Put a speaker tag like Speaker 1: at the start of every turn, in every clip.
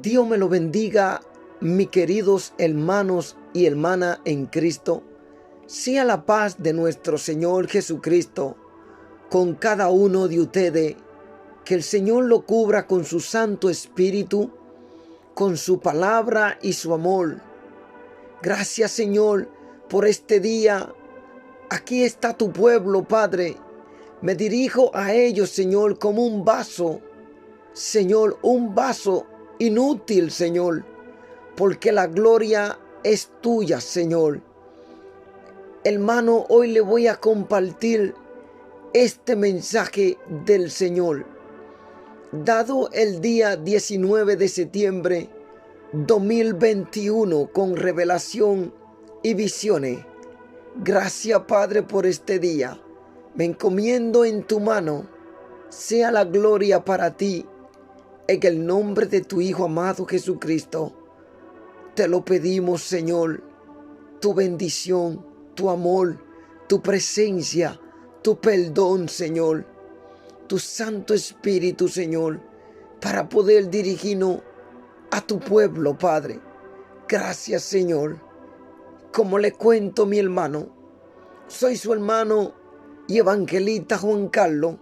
Speaker 1: Dios me lo bendiga, mis queridos hermanos y hermanas en Cristo. Sea la paz de nuestro Señor Jesucristo con cada uno de ustedes. Que el Señor lo cubra con su Santo Espíritu, con su palabra y su amor. Gracias, Señor, por este día. Aquí está tu pueblo, Padre. Me dirijo a ellos, Señor, como un vaso. Señor, un vaso inútil, Señor, porque la gloria es tuya, Señor. Hermano, hoy le voy a compartir este mensaje del Señor, dado el día 19 de septiembre 2021 con revelación y visiones. Gracias, Padre, por este día. Me encomiendo en tu mano. Sea la gloria para ti. En el nombre de tu Hijo amado Jesucristo, te lo pedimos, Señor, tu bendición, tu amor, tu presencia, tu perdón, Señor, tu Santo Espíritu, Señor, para poder dirigirnos a tu pueblo, Padre. Gracias, Señor. Como le cuento, mi hermano, soy su hermano y evangelista Juan Carlos,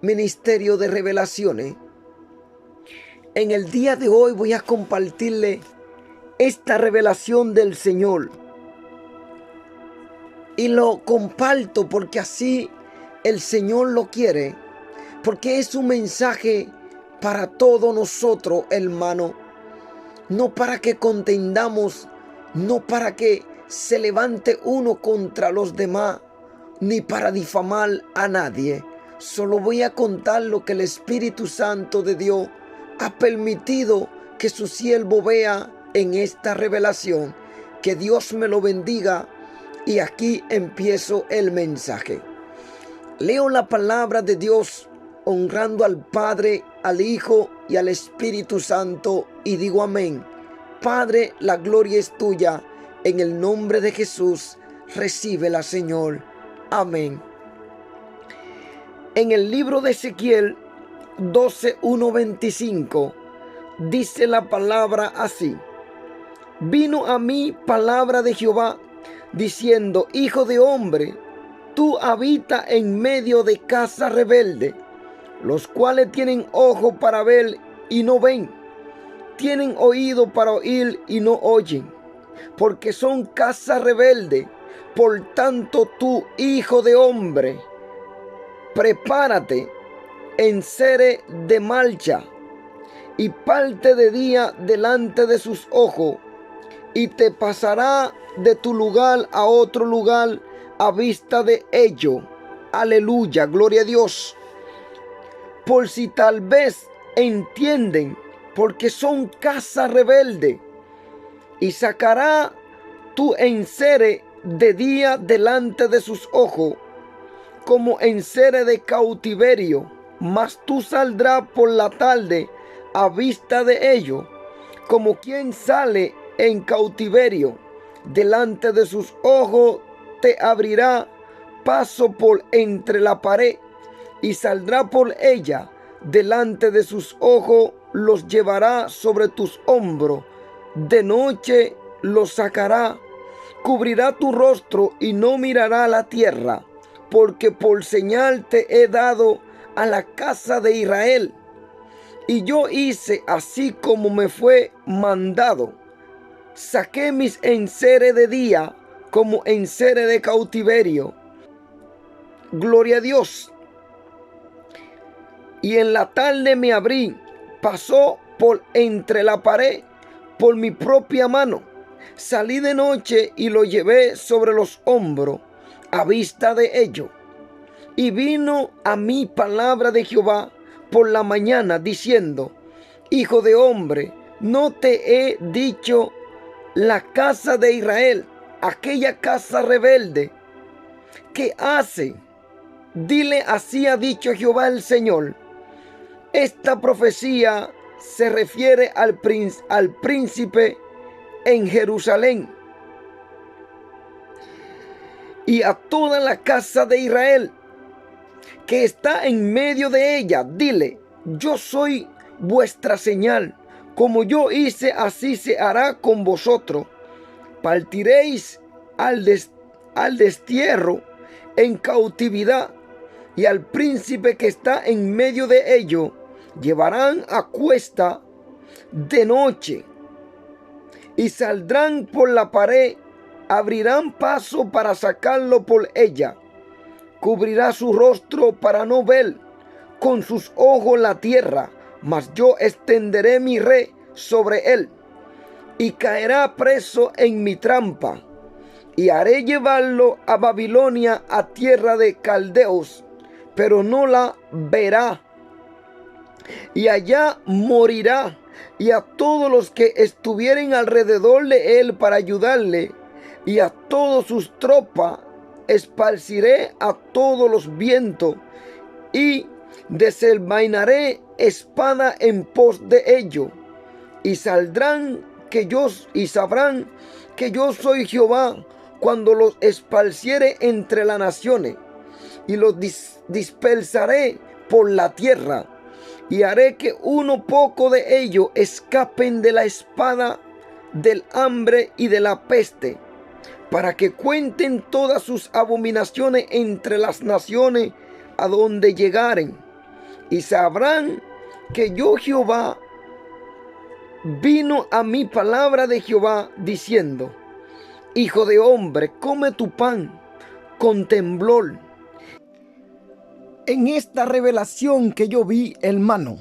Speaker 1: Ministerio de Revelaciones. En el día de hoy voy a compartirle esta revelación del Señor. Y lo comparto porque así el Señor lo quiere. Porque es un mensaje para todos nosotros, hermano. No para que contendamos, no para que se levante uno contra los demás, ni para difamar a nadie. Solo voy a contar lo que el Espíritu Santo de Dios ha permitido que su siervo vea en esta revelación. Que Dios me lo bendiga y aquí empiezo el mensaje. Leo la palabra de Dios honrando al Padre, al Hijo y al Espíritu Santo y digo amén. Padre, la gloria es tuya. En el nombre de Jesús, recíbela, Señor. Amén. En el libro de Ezequiel 12:1-25 dice la palabra así: vino a mí palabra de Jehová diciendo: hijo de hombre, tú habitas en medio de casa rebelde, los cuales tienen ojo para ver y no ven, tienen oído para oír y no oyen, porque son casa rebelde. Por tanto, tú, hijo de hombre, prepárate, encere de marcha y parte de día delante de sus ojos, y te pasará de tu lugar a otro lugar a vista de ello. Aleluya, gloria a Dios. Por si tal vez entienden, porque son casa rebelde, y sacará tu enseres de día delante de sus ojos, como enseres de cautiverio, mas tú saldrás por la tarde a vista de ellos, como quien sale en cautiverio. Delante de sus ojos te abrirá paso por entre la pared, y saldrá por ella. Delante de sus ojos los llevará sobre tus hombros. De noche los sacará. Cubrirá tu rostro y no mirará a la tierra, porque por señal te he dado a la casa de Israel. Y yo hice así como me fue mandado. Saqué mis enseres de día como enseres de cautiverio. Gloria a Dios. Y en la tarde me abrí, pasó por entre la pared por mi propia mano. Salí de noche y lo llevé sobre los hombros a vista de ellos. Y vino a mí palabra de Jehová por la mañana diciendo: hijo de hombre, ¿no te he dicho la casa de Israel, aquella casa rebelde, qué hace? Dile: así ha dicho Jehová el Señor. Esta profecía se refiere al príncipe en Jerusalén y a toda la casa de Israel que está en medio de ella. Dile: yo soy vuestra señal, Como yo hice, así se hará con vosotros. Partiréis al destierro en cautividad, y al príncipe que está en medio de ellos llevarán a cuesta de noche, y saldrán por la pared, abrirán paso para sacarlo por ella. Cubrirá su rostro para no ver con sus ojos la tierra, mas yo extenderé mi red sobre él, y caerá preso en mi trampa, y haré llevarlo a Babilonia, a tierra de caldeos, pero no la verá, y allá morirá, y a todos los que estuvieren alrededor de él para ayudarle, y a todas sus tropas esparciré a todos los vientos, y desenvainaré espada en pos de ellos, y sabrán que yo soy Jehová, cuando los esparciere entre las naciones, y los dispersaré por la tierra, y haré que uno poco de ellos escapen de la espada, del hambre y de la peste, para que cuenten todas sus abominaciones entre las naciones a donde llegaren, y sabrán que yo Jehová. Vino a mí palabra de Jehová diciendo: Hijo de hombre, come tu pan con temblor. En esta revelación que yo vi, hermano,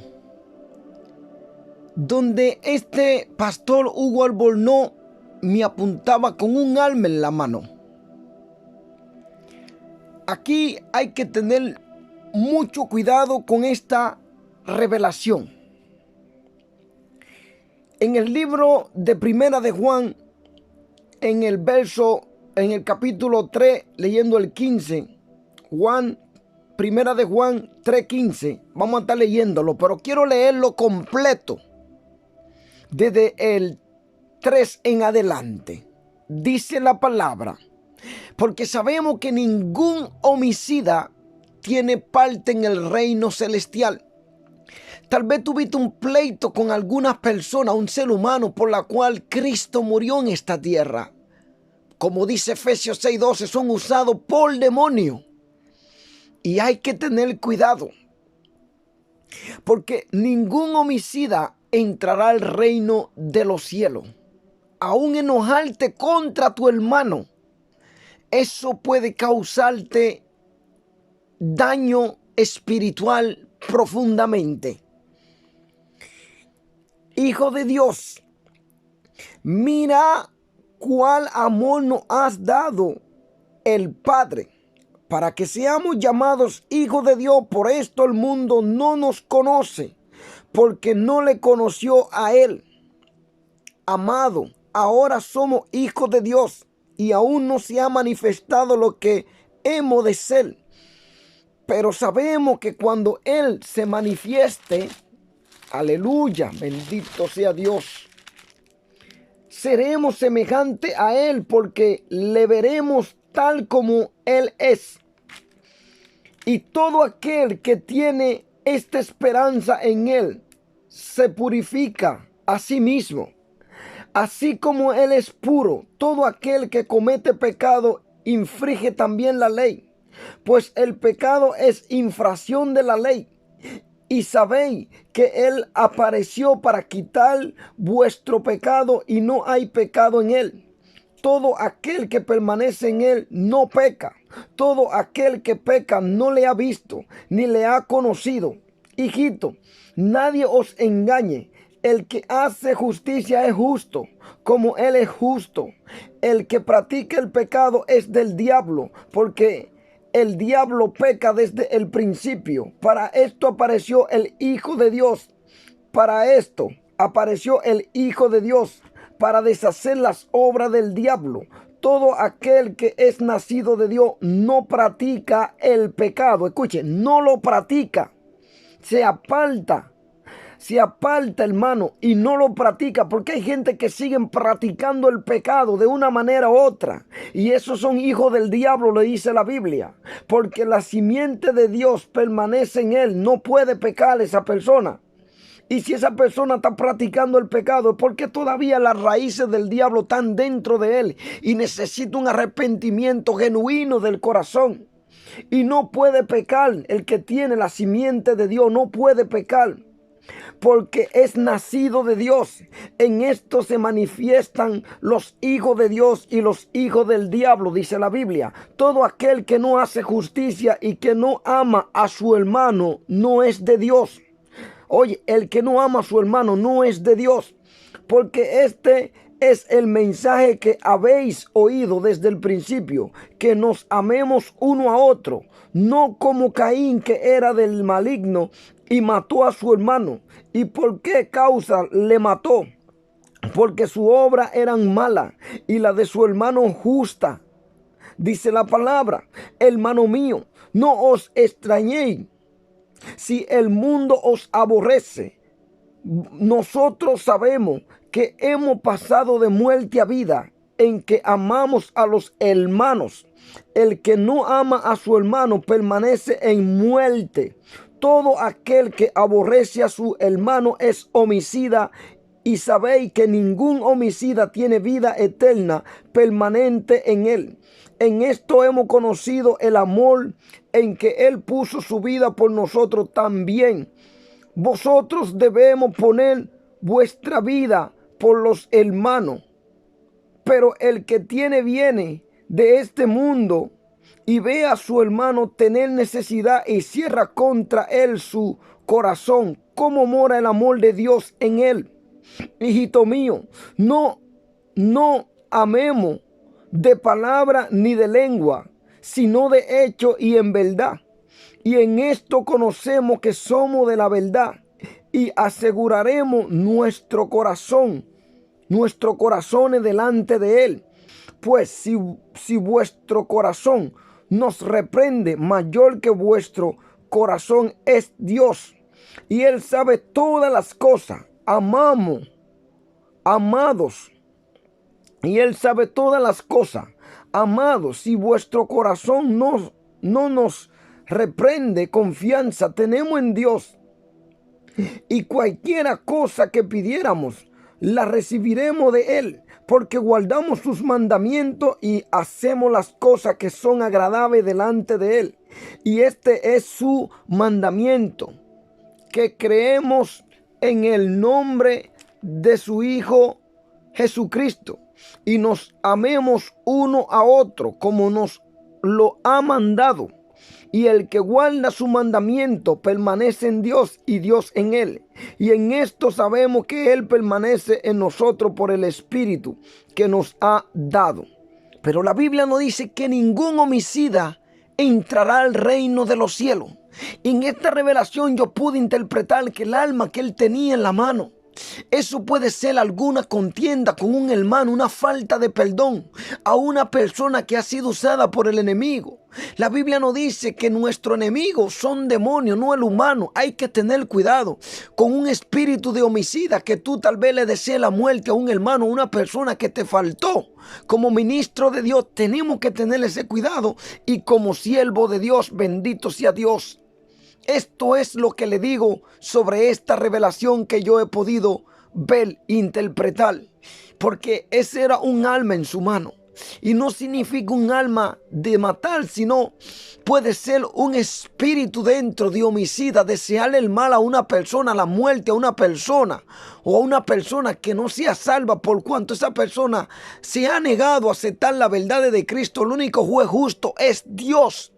Speaker 1: donde este pastor Hugo Albornoz me apuntaba con un arma en la mano. Aquí hay que tener mucho cuidado con esta revelación. En el libro de Primera de Juan, en el capítulo 3, leyendo el 15, Primera de Juan 3:15, vamos a estar leyéndolo, pero quiero leerlo completo, desde el 3 en adelante. Dice la palabra: porque sabemos que ningún homicida tiene parte en el reino celestial. Tal vez tuviste un pleito con algunas personas, un ser humano por la cual Cristo murió en esta tierra. Como dice Efesios 6:12, son usados por demonios. Y hay que tener cuidado, porque ningún homicida entrará al reino de los cielos. Aún enojarte contra tu hermano, eso puede causarte daño espiritual profundamente. Hijo de Dios, mira cuál amor nos has dado el Padre, para que seamos llamados hijos de Dios. Por esto el mundo no nos conoce, porque no le conoció a Él. Amado, ahora somos hijos de Dios, y aún no se ha manifestado lo que hemos de ser. Pero sabemos que cuando Él se manifieste, aleluya, bendito sea Dios, seremos semejantes a Él, porque le veremos tal como Él es. Y todo aquel que tiene esta esperanza en Él se purifica a sí mismo, así como Él es puro. Todo aquel que comete pecado infringe también la ley, pues el pecado es infracción de la ley. Y sabéis que Él apareció para quitar vuestro pecado, y no hay pecado en Él. Todo aquel que permanece en Él no peca. Todo aquel que peca no le ha visto ni le ha conocido. Hijito, nadie os engañe. El que hace justicia es justo, como Él es justo. El que practica el pecado es del diablo, porque el diablo peca desde el principio. Para esto apareció el Hijo de Dios. Para esto apareció el Hijo de Dios, para deshacer las obras del diablo. Todo aquel que es nacido de Dios no practica el pecado. Escuche, no lo practica. Se aparta, hermano, y no lo practica, porque hay gente que siguen practicando el pecado de una manera u otra, y esos son hijos del diablo, le dice la Biblia, porque la simiente de Dios permanece en él. No puede pecar esa persona. Y si esa persona está practicando el pecado, es porque todavía las raíces del diablo están dentro de él y necesita un arrepentimiento genuino del corazón. Y no puede pecar el que tiene la simiente de Dios, no puede pecar, porque es nacido de Dios. En esto se manifiestan los hijos de Dios y los hijos del diablo, dice la Biblia. Todo aquel que no hace justicia y que no ama a su hermano no es de Dios. Oye, el que no ama a su hermano no es de Dios, porque este es el mensaje que habéis oído desde el principio, que nos amemos uno a otro, no como Caín, que era del maligno y mató a su hermano. ¿Y por qué causa le mató? Porque su obra era mala y la de su hermano justa. Dice la palabra: hermano mío, no os extrañéis si el mundo os aborrece. Nosotros sabemos que hemos pasado de muerte a vida, en que amamos a los hermanos. El que no ama a su hermano permanece en muerte. Todo aquel que aborrece a su hermano es homicida, y sabéis que ningún homicida tiene vida eterna permanente en él. En esto hemos conocido el amor, en que él puso su vida por nosotros también. Vosotros debemos poner vuestra vida por los hermanos. Pero el que tiene bienes de este mundo y ve a su hermano tener necesidad y cierra contra él su corazón, ¿cómo mora el amor de Dios en él? Hijito mío, no amemos de palabra ni de lengua, sino de hecho y en verdad. Y en esto conocemos que somos de la verdad, y aseguraremos nuestros corazones delante de él. Pues si vuestro corazón nos reprende, mayor que vuestro corazón es Dios, y él sabe todas las cosas. Amados, y él sabe todas las cosas. Amados, si vuestro corazón no nos reprende, confianza tenemos en Dios, y cualquiera cosa que pidiéramos la recibiremos de él, porque guardamos sus mandamientos y hacemos las cosas que son agradables delante de él. Y este es su mandamiento, que creemos en el nombre de su Hijo Jesucristo, y nos amemos uno a otro como nos lo ha mandado. Y el que guarda su mandamiento permanece en Dios y Dios en él. Y en esto sabemos que él permanece en nosotros por el Espíritu que nos ha dado. Pero la Biblia nos dice que ningún homicida entrará al reino de los cielos. Y en esta revelación yo pude interpretar que el alma que él tenía en la mano, eso puede ser alguna contienda con un hermano, una falta de perdón a una persona que ha sido usada por el enemigo. La Biblia nos dice que nuestro enemigo son demonios, no el humano. Hay que tener cuidado con un espíritu de homicida, que tú tal vez le desees la muerte a un hermano, a una persona que te faltó. Como ministro de Dios tenemos que tener ese cuidado, y como siervo de Dios, bendito sea Dios. Esto es lo que le digo sobre esta revelación que yo he podido ver, interpretar, porque ese era un alma en su mano. Y no significa un alma de matar, sino puede ser un espíritu dentro de homicida, desearle el mal a una persona, la muerte a una persona, o a una persona que no sea salva, por cuanto esa persona se ha negado a aceptar la verdad de Cristo. El único juez justo es Dios.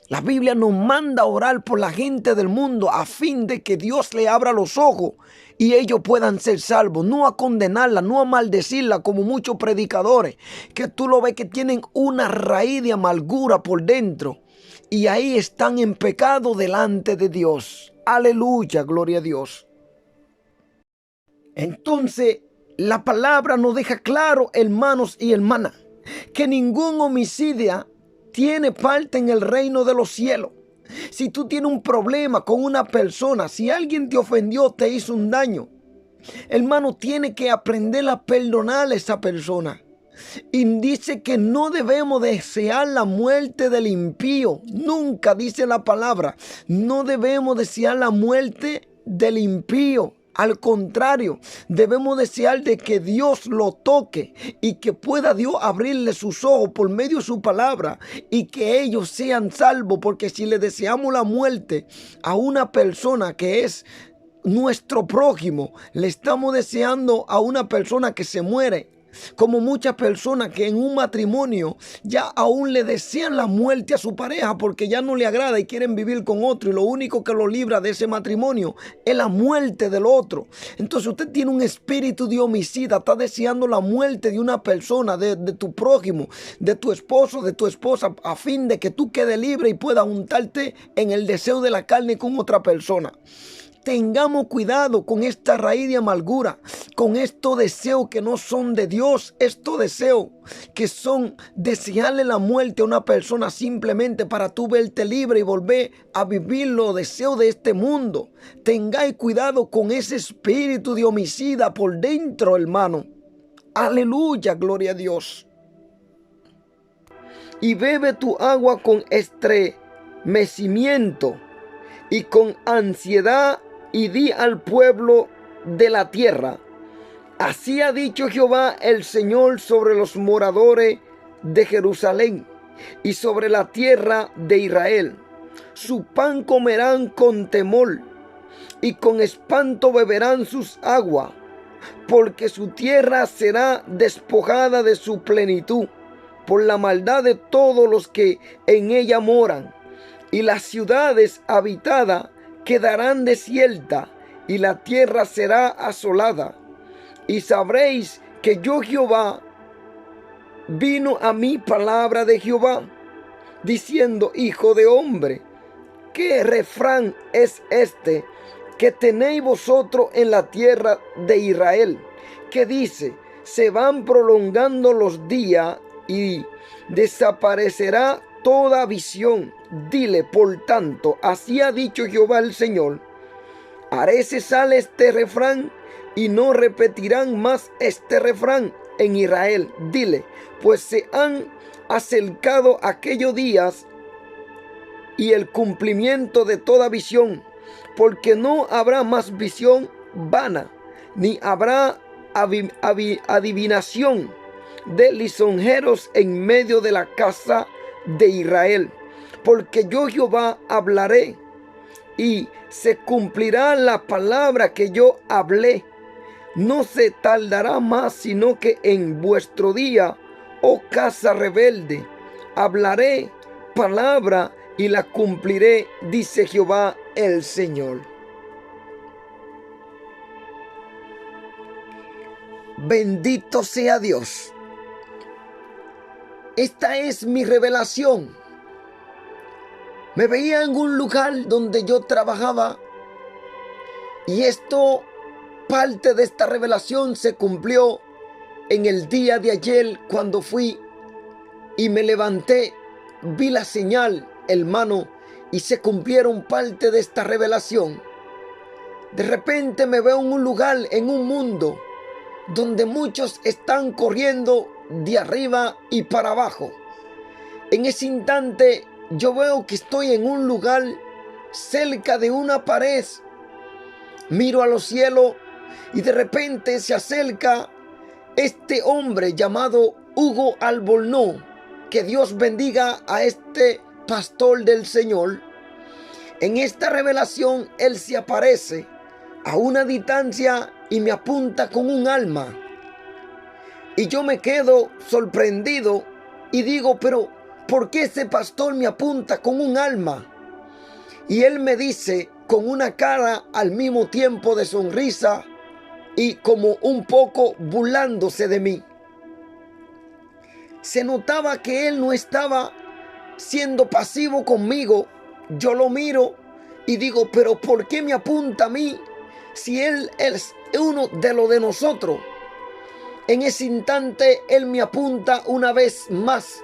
Speaker 1: La Biblia nos manda a orar por la gente del mundo, a fin de que Dios le abra los ojos y ellos puedan ser salvos. No a condenarla, no a maldecirla como muchos predicadores, que tú lo ves que tienen una raíz de amargura por dentro, y ahí están en pecado delante de Dios. Aleluya, gloria a Dios. Entonces, la palabra nos deja claro, hermanos y hermanas, que ningún homicida tiene parte en el reino de los cielos. Si tú tienes un problema con una persona, si alguien te ofendió, te hizo un daño, hermano, tiene que aprender a perdonar a esa persona. Y dice que no debemos desear la muerte del impío. Nunca, dice la palabra, no debemos desear la muerte del impío. Al contrario, debemos desear de que Dios lo toque y que pueda Dios abrirle sus ojos por medio de su palabra y que ellos sean salvos, porque si le deseamos la muerte a una persona que es nuestro prójimo, le estamos deseando a una persona que se muere. Como muchas personas que en un matrimonio ya aún le desean la muerte a su pareja porque ya no le agrada y quieren vivir con otro, y lo único que lo libra de ese matrimonio es la muerte del otro. Entonces usted tiene un espíritu de homicida, está deseando la muerte de una persona, de tu prójimo, de tu esposo, de tu esposa, a fin de que tú quedes libre y puedas juntarte en el deseo de la carne con otra persona. Tengamos cuidado con esta raíz de amargura, con estos deseos que no son de Dios, estos deseos que son desearle la muerte a una persona simplemente para tú verte libre y volver a vivir los deseos de este mundo. Tengáis cuidado con ese espíritu de homicida por dentro, hermano. Aleluya, gloria a Dios. Y bebe tu agua con estremecimiento y con ansiedad, y di al pueblo de la tierra: así ha dicho Jehová el Señor sobre los moradores de Jerusalén y sobre la tierra de Israel. Su pan comerán con temor y con espanto beberán sus aguas, porque su tierra será despojada de su plenitud por la maldad de todos los que en ella moran, y las ciudades habitadas quedarán desiertas, y la tierra será asolada. Y sabréis que yo, Jehová, vino a mí palabra de Jehová, diciendo: hijo de hombre, ¿qué refrán es este que tenéis vosotros en la tierra de Israel? Que dice: se van prolongando los días y desaparecerá toda visión. Dile, por tanto, así ha dicho Jehová el Señor: haré cesar este refrán y no repetirán más este refrán en Israel. Dile, pues se han acercado aquellos días y el cumplimiento de toda visión, porque no habrá más visión vana, ni habrá adivinación de lisonjeros en medio de la casa de Israel. Porque yo, Jehová, hablaré y se cumplirá la palabra que yo hablé. No se tardará más, sino que en vuestro día, oh casa rebelde, hablaré palabra y la cumpliré, dice Jehová el Señor. Bendito sea Dios. Esta es mi revelación. Me veía en un lugar donde yo trabajaba, y parte de esta revelación se cumplió en el día de ayer, cuando fui y me levanté, vi la señal, hermano, y se cumplieron parte de esta revelación. De repente me veo en un lugar, en un mundo, donde muchos están corriendo de arriba y para abajo. En ese instante yo veo que estoy en un lugar cerca de una pared. Miro a los cielos y de repente se acerca este hombre llamado Hugo Albornoz. Que Dios bendiga a este pastor del Señor. En esta revelación él se aparece a una distancia y me apunta con un arma. Y yo me quedo sorprendido y digo, pero ¿por qué ese pastor me apunta con un arma? Y él me dice, con una cara al mismo tiempo de sonrisa y como un poco burlándose de mí. Se notaba que él no estaba siendo pasivo conmigo. Yo lo miro y digo, pero ¿por qué me apunta a mí si él es uno de los de nosotros? En ese instante él me apunta una vez más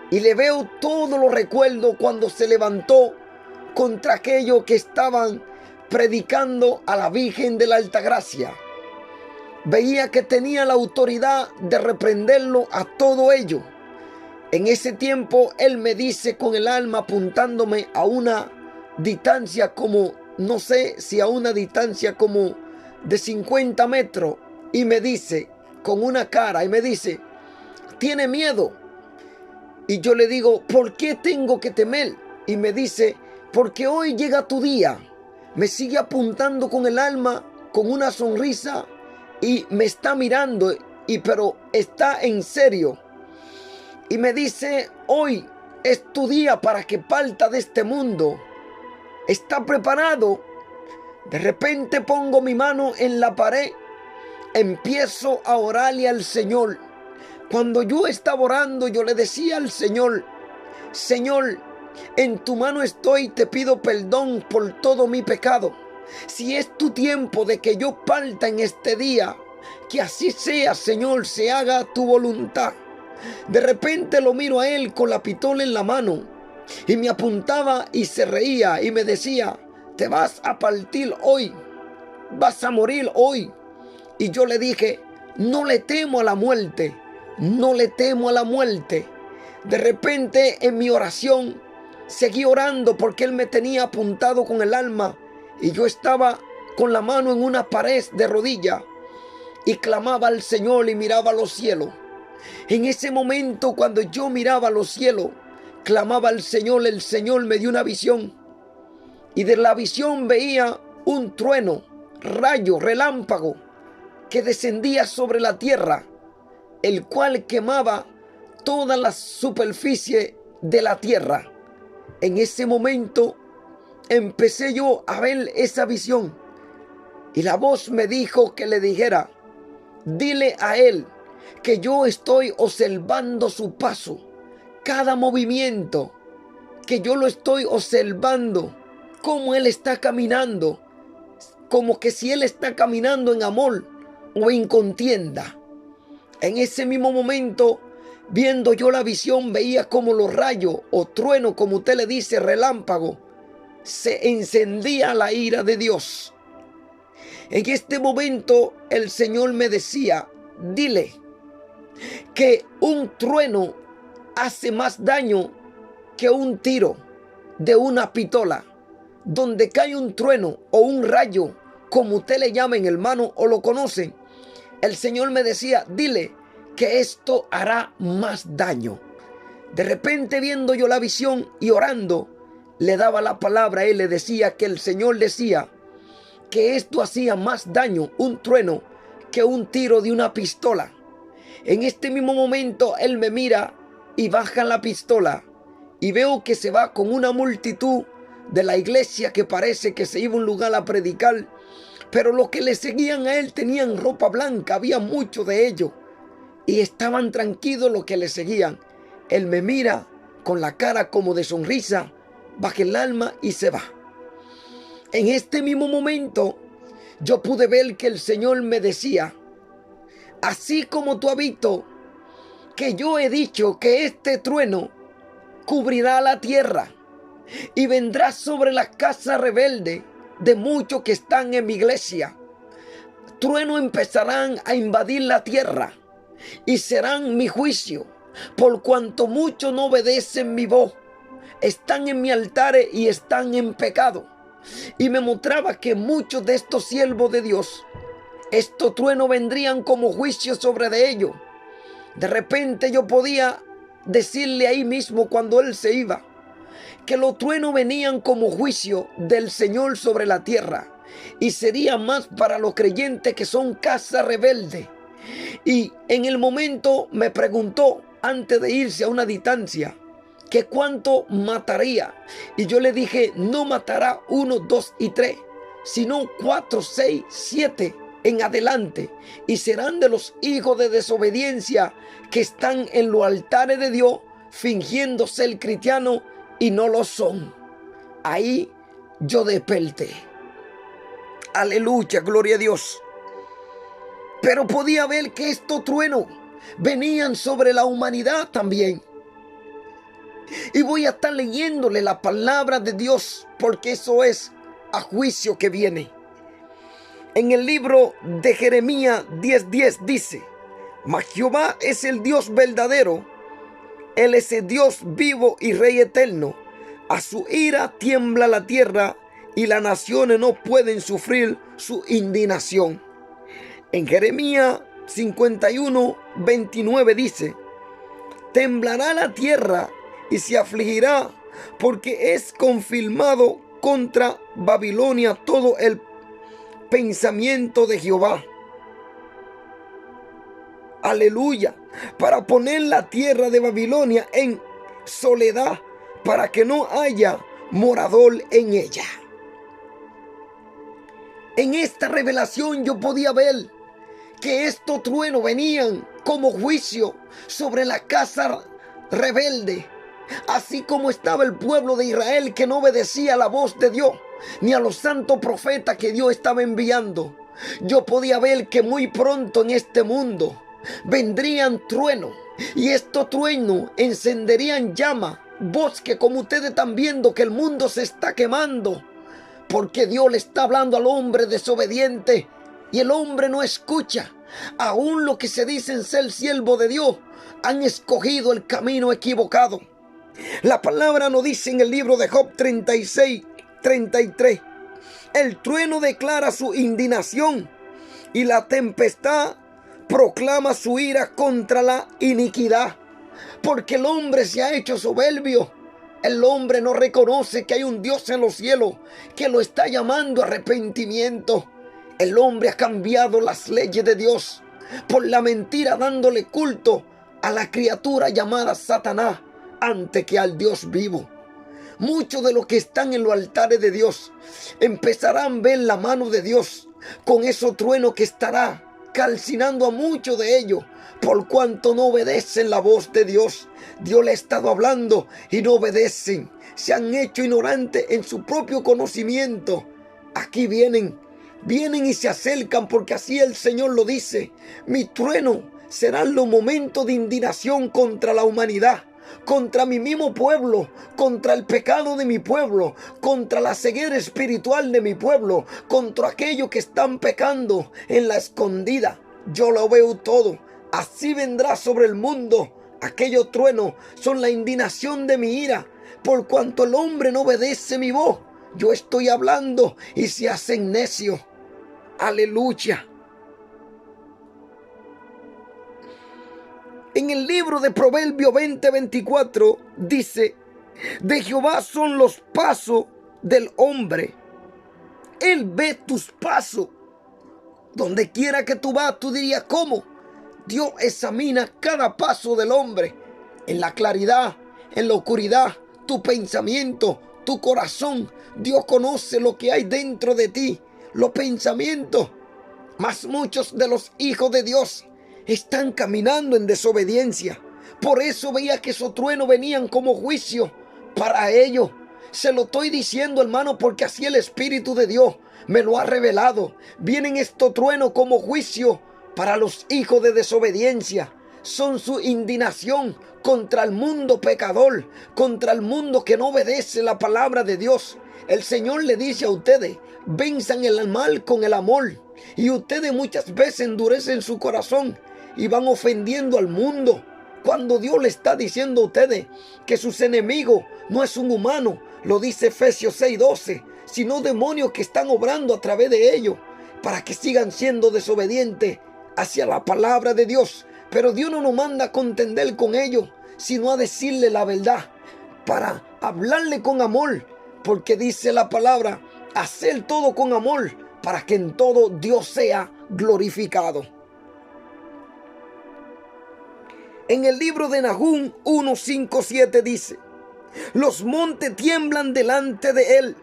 Speaker 1: y le veo todo lo recuerdo cuando se levantó contra aquellos que estaban predicando a la Virgen de la Altagracia. Veía que tenía la autoridad de reprenderlo a todo ello. En ese tiempo él me dice con el alma apuntándome a una distancia como no sé si a una distancia como de 50 metros, y me dice, con una cara, y me dice, ¿tiene miedo? Y yo le digo, ¿por qué tengo que temer? Y me dice, porque hoy llega tu día. Me sigue apuntando con el alma, con una sonrisa, y me está mirando, pero está en serio. Y me dice, hoy es tu día para que parta de este mundo. ¿Está preparado? De repente pongo mi mano en la pared, empiezo a orarle al Señor. Cuando yo estaba orando, yo le decía al Señor, Señor, en tu mano estoy, te pido perdón por todo mi pecado. Si es tu tiempo de que yo parta en este día, que así sea, Señor, se haga tu voluntad. De repente lo miro a él con la pistola en la mano y me apuntaba y se reía y me decía, te vas a partir hoy, vas a morir hoy. Y yo le dije, no le temo a la muerte, no le temo a la muerte. De repente en mi oración seguí orando porque él me tenía apuntado con el alma y yo estaba con la mano en una pared de rodilla y clamaba al Señor y miraba a los cielos. En ese momento, cuando yo miraba a los cielos, clamaba al Señor, el Señor me dio una visión. Y de la visión veía un trueno, rayo, relámpago, que descendía sobre la tierra, el cual quemaba toda la superficie de la tierra. En ese momento empecé yo a ver esa visión. Y la voz me dijo que le dijera, dile a él que yo estoy observando su paso, cada movimiento, que yo lo estoy observando, cómo él está caminando, como que si él está caminando en amor o en contienda. En ese mismo momento, viendo yo la visión, veía como los rayos o truenos, como usted le dice, relámpago, se encendía la ira de Dios. En este momento el Señor me decía, dile que un trueno hace más daño que un tiro de una pistola. Donde cae un trueno o un rayo, como usted le llamen, hermano, o lo conocen, el Señor me decía, dile que esto hará más daño. De repente, viendo yo la visión y orando, le daba la palabra a él, le decía que el Señor decía que esto hacía más daño, un trueno, que un tiro de una pistola. En este mismo momento él me mira y baja la pistola y veo que se va con una multitud de la iglesia que parece que se iba a un lugar a predicar, pero los que le seguían a él tenían ropa blanca, había muchos de ellos y estaban tranquilos los que le seguían. Él me mira con la cara como de sonrisa, baja el alma y se va. En este mismo momento yo pude ver que el Señor me decía, así como tú has visto que yo he dicho que este trueno cubrirá la tierra y vendrá sobre la casa rebelde de muchos que están en mi iglesia. Truenos empezarán a invadir la tierra y serán mi juicio, por cuanto muchos no obedecen mi voz, están en mi altar y están en pecado. Y me mostraba que muchos de estos siervos de Dios, estos truenos vendrían como juicio sobre de ellos. De repente yo podía decirle ahí mismo cuando él se iba, que los truenos venían como juicio del Señor sobre la tierra y sería más para los creyentes que son casa rebelde. Y en el momento me preguntó, antes de irse a una distancia, que cuánto mataría. Y yo le dije, no matará 1, 2 y 3, sino 4, 6, 7 en adelante. Y serán de los hijos de desobediencia que están en los altares de Dios fingiendo ser cristianos y no lo son. Ahí yo desperté. Aleluya, gloria a Dios. Pero podía ver que estos truenos venían sobre la humanidad también. Y voy a estar leyéndole la palabra de Dios, porque eso es a juicio que viene. En el libro de Jeremías 10:10 dice, mas Jehová es el Dios verdadero, Él es el Dios vivo y Rey eterno. A su ira tiembla la tierra y las naciones no pueden sufrir su indignación. En Jeremías 51:29 dice: temblará la tierra y se afligirá, porque es confirmado contra Babilonia todo el pensamiento de Jehová. Aleluya. Para poner la tierra de Babilonia en soledad, para que no haya morador en ella. En esta revelación yo podía ver que estos truenos venían como juicio sobre la casa rebelde, así como estaba el pueblo de Israel que no obedecía a la voz de Dios ni a los santos profetas que Dios estaba enviando. Yo podía ver que muy pronto en este mundo vendrían truenos, y estos truenos encenderían llama, bosque, como ustedes están viendo que el mundo se está quemando, porque Dios le está hablando al hombre desobediente y el hombre no escucha. Aún los que se dicen ser siervo de Dios han escogido el camino equivocado. La palabra nos dice en el libro de Job 36:33: el trueno declara su indignación y la tempestad proclama su ira contra la iniquidad. Porque el hombre se ha hecho soberbio. El hombre no reconoce que hay un Dios en los cielos que lo está llamando a arrepentimiento. El hombre ha cambiado las leyes de Dios por la mentira, dándole culto a la criatura llamada Satanás antes que al Dios vivo. Muchos de los que están en los altares de Dios empezarán a ver la mano de Dios con esos truenos que estará calcinando a muchos de ellos, por cuanto no obedecen la voz de Dios. Dios le ha estado hablando y no obedecen. Se han hecho ignorantes en su propio conocimiento. Aquí vienen y se acercan, porque así el Señor lo dice: mi trueno serán los momentos de indignación contra la humanidad, contra mi mismo pueblo, contra el pecado de mi pueblo, contra la ceguera espiritual de mi pueblo, contra aquellos que están pecando en la escondida. Yo lo veo todo. Así vendrá sobre el mundo. Aquellos truenos son la indignación de mi ira, por cuanto el hombre no obedece mi voz. Yo estoy hablando y se hacen necios. Aleluya. En el libro de Proverbios 20:24 dice: de Jehová son los pasos del hombre. Él ve tus pasos. Donde quiera que tú vas, tú dirías: ¿cómo? Dios examina cada paso del hombre, en la claridad, en la oscuridad, tu pensamiento, tu corazón. Dios conoce lo que hay dentro de ti, los pensamientos. Mas muchos de los hijos de Dios están caminando en desobediencia. Por eso veía que esos truenos venían como juicio para ellos. Se lo estoy diciendo, hermano, porque así el Espíritu de Dios me lo ha revelado. Vienen estos truenos como juicio para los hijos de desobediencia. Son su indignación contra el mundo pecador, contra el mundo que no obedece la palabra de Dios. El Señor le dice a ustedes: venzan el mal con el amor. Y ustedes muchas veces endurecen su corazón y van ofendiendo al mundo, cuando Dios le está diciendo a ustedes que sus enemigos no es un humano. Lo dice Efesios 6:12, sino demonios que están obrando a través de ellos para que sigan siendo desobedientes hacia la palabra de Dios. Pero Dios no nos manda a contender con ellos, sino a decirle la verdad, para hablarle con amor, porque dice la palabra: hacer todo con amor, para que en todo Dios sea glorificado. En el libro de Nahum 1:5-7 dice: los montes tiemblan delante de él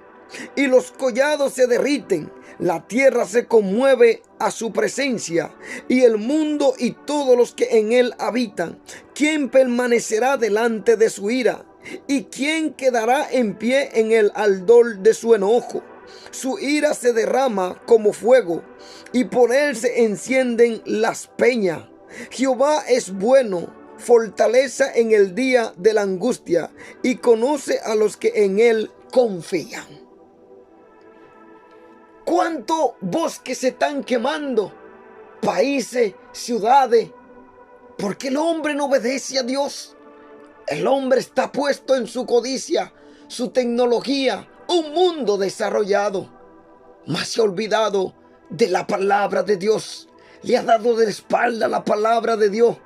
Speaker 1: y los collados se derriten. La tierra se conmueve a su presencia y el mundo y todos los que en él habitan. ¿Quién permanecerá delante de su ira? ¿Y quién quedará en pie en el ardor de su enojo? Su ira se derrama como fuego y por él se encienden las peñas. Jehová es bueno, fortaleza en el día de la angustia, y conoce a los que en él confían. ¿Cuántos bosques se están quemando? Países, ciudades, porque el hombre no obedece a Dios. El hombre está puesto en su codicia, su tecnología, un mundo desarrollado, mas se ha olvidado de la palabra de Dios. Le ha dado de espalda la palabra de Dios.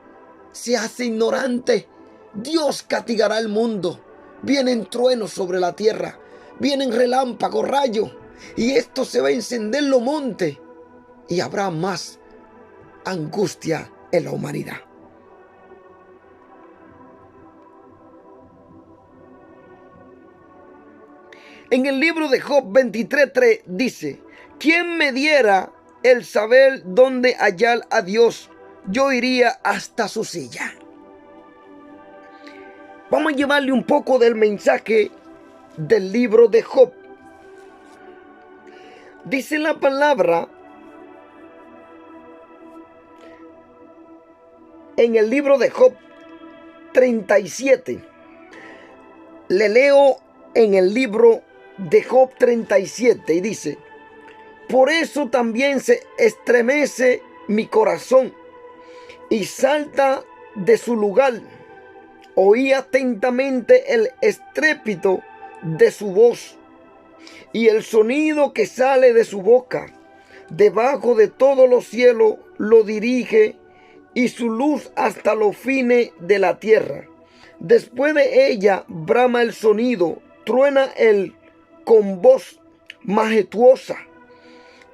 Speaker 1: Se hace ignorante. Dios castigará al mundo. Vienen truenos sobre la tierra. Vienen relámpagos, rayos. Y esto se va a encender los montes. Y habrá más angustia en la humanidad. En el libro de Job 23:3 dice: ¿quién me diera el saber dónde hallar a Dios? Yo iría hasta su silla. Vamos a llevarle un poco del mensaje del libro de Job. Dice la palabra en el libro de Job 37. Le leo en el libro de Job 37 y dice: por eso también se estremece mi corazón y salta de su lugar. Oí atentamente el estrépito de su voz y el sonido que sale de su boca. Debajo de todos los cielos lo dirige y su luz hasta los fines de la tierra. Después de ella brama el sonido, truena él con voz majestuosa,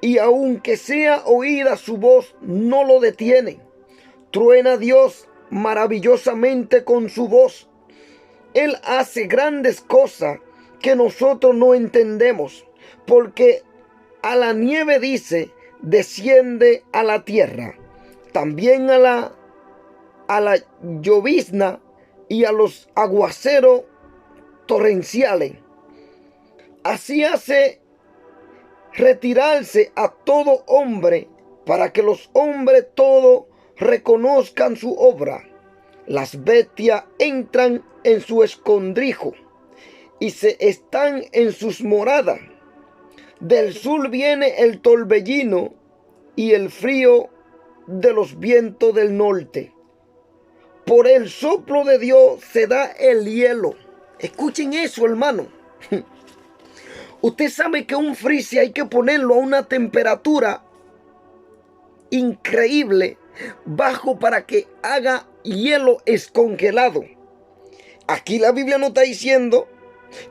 Speaker 1: y aunque sea oída su voz, no lo detiene. Truena Dios maravillosamente con su voz. Él hace grandes cosas que nosotros no entendemos, porque a la nieve dice: desciende a la tierra. También a la llovizna y a los aguaceros torrenciales. Así hace retirarse a todo hombre, para que los hombres todos reconozcan su obra. Las bestias entran en su escondrijo y se están en sus moradas. Del sur viene el torbellino y el frío de los vientos del norte. Por el soplo de Dios se da el hielo. Escuchen eso, hermano. Usted sabe que un freezer hay que ponerlo a una temperatura increíble, bajo, para que haga hielo escongelado. Aquí la Biblia nos está diciendo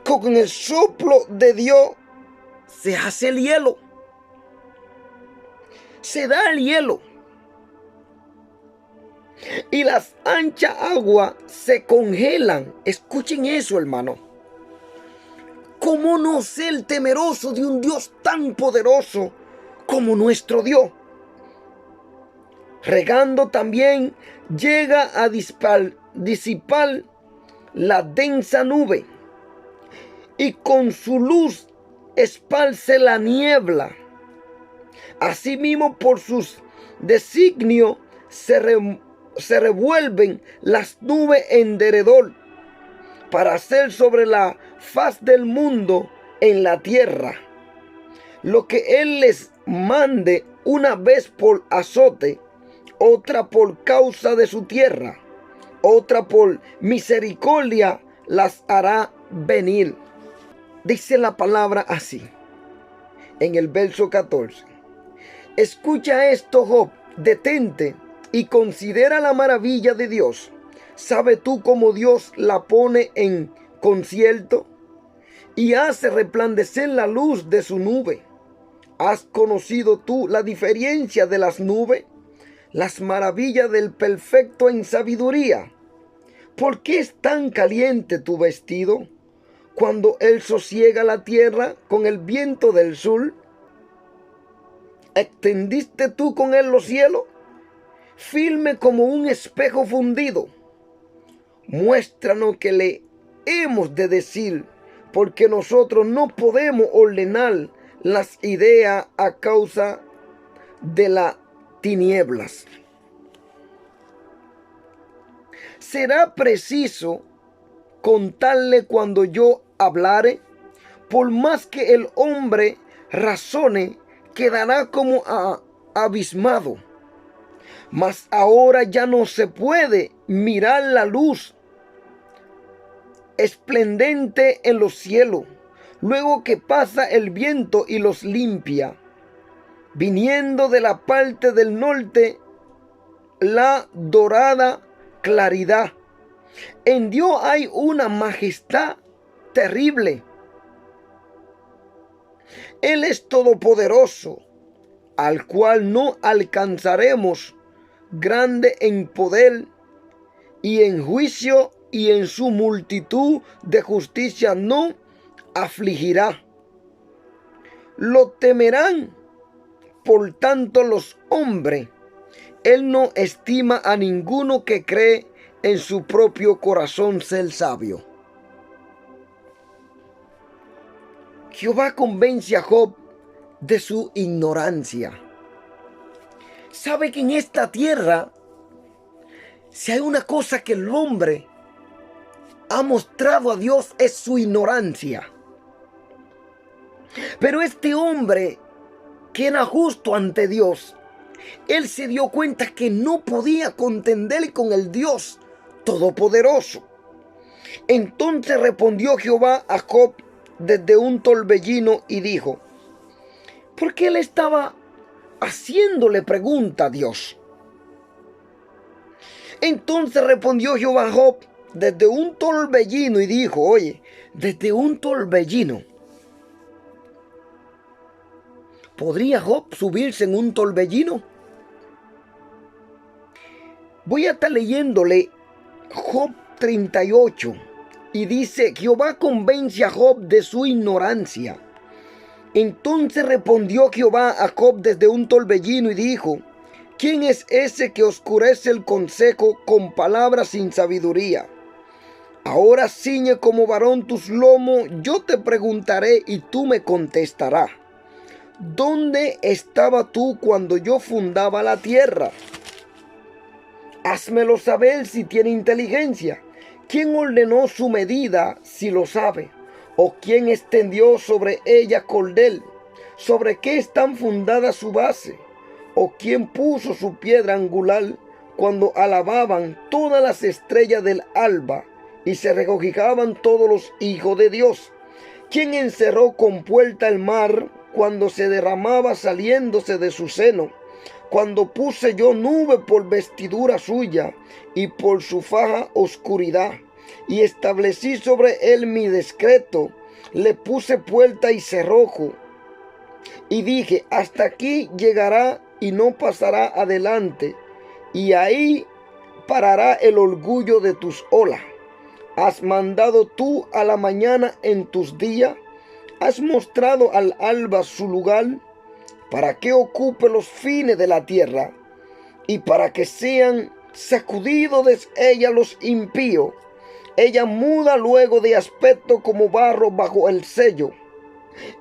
Speaker 1: que con el soplo de Dios se hace el hielo. Se da el hielo. Y las anchas aguas se congelan. Escuchen eso, hermano. ¿Cómo no ser temeroso de un Dios tan poderoso como nuestro Dios? Regando también llega a disipar la densa nube, y con su luz esparce la niebla. Asimismo, por sus designios se revuelven las nubes en derredor, para hacer sobre la faz del mundo en la tierra lo que Él les mande, una vez por azote, otra por causa de su tierra, otra por misericordia las hará venir. Dice la palabra así, en el verso 14. Escucha esto, Job, detente y considera la maravilla de Dios. ¿Sabe tú cómo Dios la pone en concierto y hace resplandecer la luz de su nube? ¿Has conocido tú la diferencia de las nubes, las maravillas del perfecto en sabiduría? ¿Por qué es tan caliente tu vestido cuando Él sosiega la tierra con el viento del sur? ¿Extendiste tú con Él los cielos, firme como un espejo fundido? Muéstranos que le hemos de decir, porque nosotros no podemos ordenar las ideas a causa de las tinieblas. ¿Será preciso contarle cuando yo hablare? Por más que el hombre razone, quedará como abismado. Mas ahora ya no se puede mirar la luz esplendente en los cielos. luego que pasa el viento y los limpia, viniendo de la parte del norte la dorada claridad. En Dios hay una majestad terrible. Él es todopoderoso, al cual no alcanzaremos, grande en poder y en juicio, y en su multitud de justicia no afligirá. Lo temerán, por tanto, los hombres. Él no estima a ninguno que cree en su propio corazón ser sabio. Jehová convence a Job de su ignorancia. Sabe que en esta tierra, si hay una cosa que el hombre ha mostrado a Dios, es su ignorancia. Pero este hombre, que era justo ante Dios, él se dio cuenta que no podía contender con el Dios Todopoderoso. Entonces respondió Jehová a Job desde un torbellino y dijo, porque él estaba haciéndole pregunta a Dios. Entonces respondió Jehová a Job desde un torbellino y dijo, oye, desde un torbellino. ¿Podría Job subirse en un torbellino? Voy a estar leyéndole Job 38 y dice, Jehová convence a Job de su ignorancia. Entonces respondió Jehová a Job desde un torbellino y dijo, ¿quién es ese que oscurece el consejo con palabras sin sabiduría? Ahora ciñe como varón tus lomos, yo te preguntaré y tú me contestarás. ¿Dónde estaba tú cuando yo fundaba la tierra? Házmelo saber si tiene inteligencia. ¿Quién ordenó su medida si lo sabe? ¿O quién extendió sobre ella cordel? ¿Sobre qué están fundadas su base? ¿O quién puso su piedra angular cuando alababan todas las estrellas del alba y se regocijaban todos los hijos de Dios? ¿Quién encerró con puerta el mar cuando se derramaba saliéndose de su seno? Cuando puse yo nube por vestidura suya y por su faja oscuridad, y establecí sobre él mi decreto, le puse puerta y cerrojo, y dije, hasta aquí llegará y no pasará adelante, y ahí parará el orgullo de tus olas. Has mandado tú a la mañana en tus días, has mostrado al alba su lugar, para que ocupe los fines de la tierra, y para que sean sacudidos de ella los impíos. Ella muda luego de aspecto como barro bajo el sello,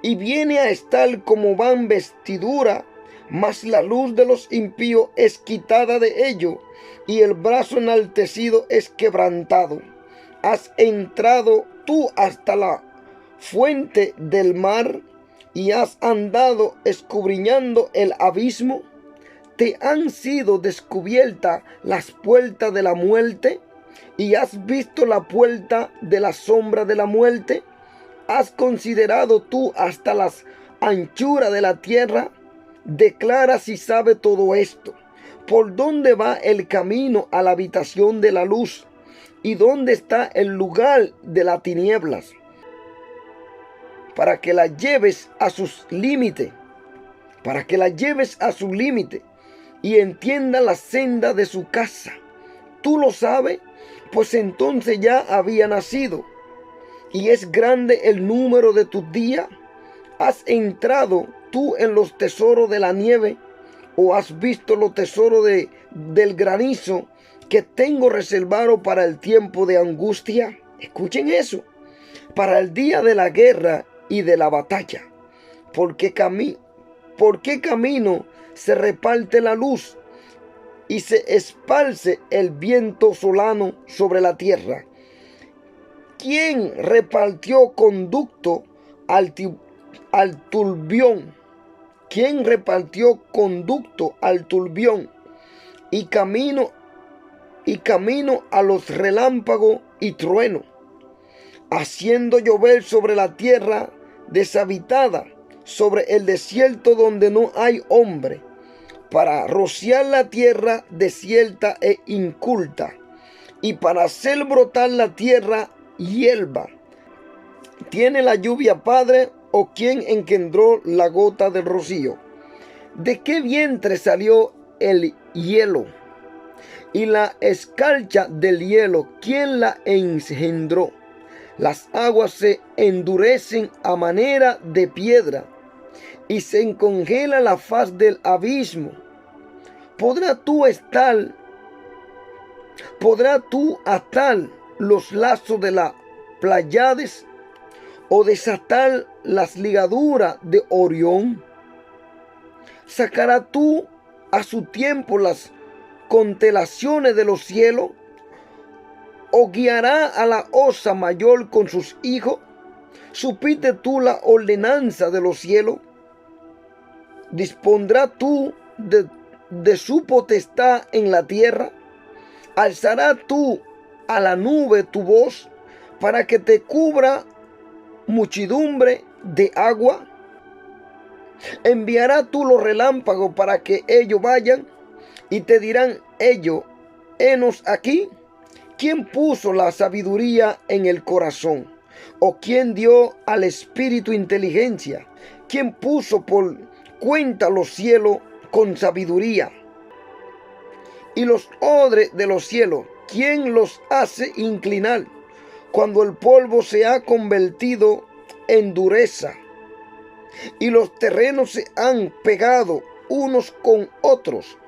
Speaker 1: y viene a estar como van vestidura, mas la luz de los impíos es quitada de ellos, y el brazo enaltecido es quebrantado. Has entrado tú hasta la fuente del mar, y has andado escudriñando el abismo. ¿Te han sido descubiertas las puertas de la muerte? ¿Y has visto la puerta de la sombra de la muerte? ¿Has considerado tú hasta las anchuras de la tierra? Declara si sabe todo esto. ¿Por dónde va el camino a la habitación de la luz? ¿Y dónde está el lugar de las tinieblas? Para que la lleves a sus límites, para que la lleves a su límite y entienda la senda de su casa. ¿Tú lo sabes? Pues entonces ya había nacido. ¿Y es grande el número de tus días? ¿Has entrado tú en los tesoros de la nieve? ¿O has visto los tesoros del granizo que tengo reservado para el tiempo de angustia? Escuchen eso. Para el día de la guerra y de la batalla. ¿Por qué camino se reparte la luz y se esparce el viento solano sobre la tierra? ¿Quién repartió conducto al turbión? ¿Quién repartió conducto al turbión y camino a los relámpagos y truenos, haciendo llover sobre la tierra deshabitada, sobre el desierto donde no hay hombre, para rociar la tierra desierta e inculta, y para hacer brotar la tierra hierba. ¿Tiene la lluvia padre, o quién engendró la gota del rocío? ¿De qué vientre salió el hielo? Y la escarcha del hielo, ¿quién la engendró? Las aguas se endurecen a manera de piedra, y se encongela la faz del abismo. ¿Podrás tú atar los lazos de la Pláyades, o desatar las ligaduras de Orión? ¿Sacarás tú a su tiempo las constelaciones de los cielos? ¿O guiará a la osa mayor con sus hijos? ¿Supiste tú la ordenanza de los cielos? ¿Dispondrás tú de su potestad en la tierra? ¿Alzarás tú a la nube tu voz para que te cubra muchedumbre de agua? ¿Enviarás tú los relámpagos para que ellos vayan? Y te dirán ellos: henos aquí. ¿Quién puso la sabiduría en el corazón? ¿O quién dio al espíritu inteligencia? ¿Quién puso por cuenta los cielos con sabiduría? Y los odres de los cielos, ¿quién los hace inclinar? Cuando el polvo se ha convertido en dureza, y los terrenos se han pegado unos con otros,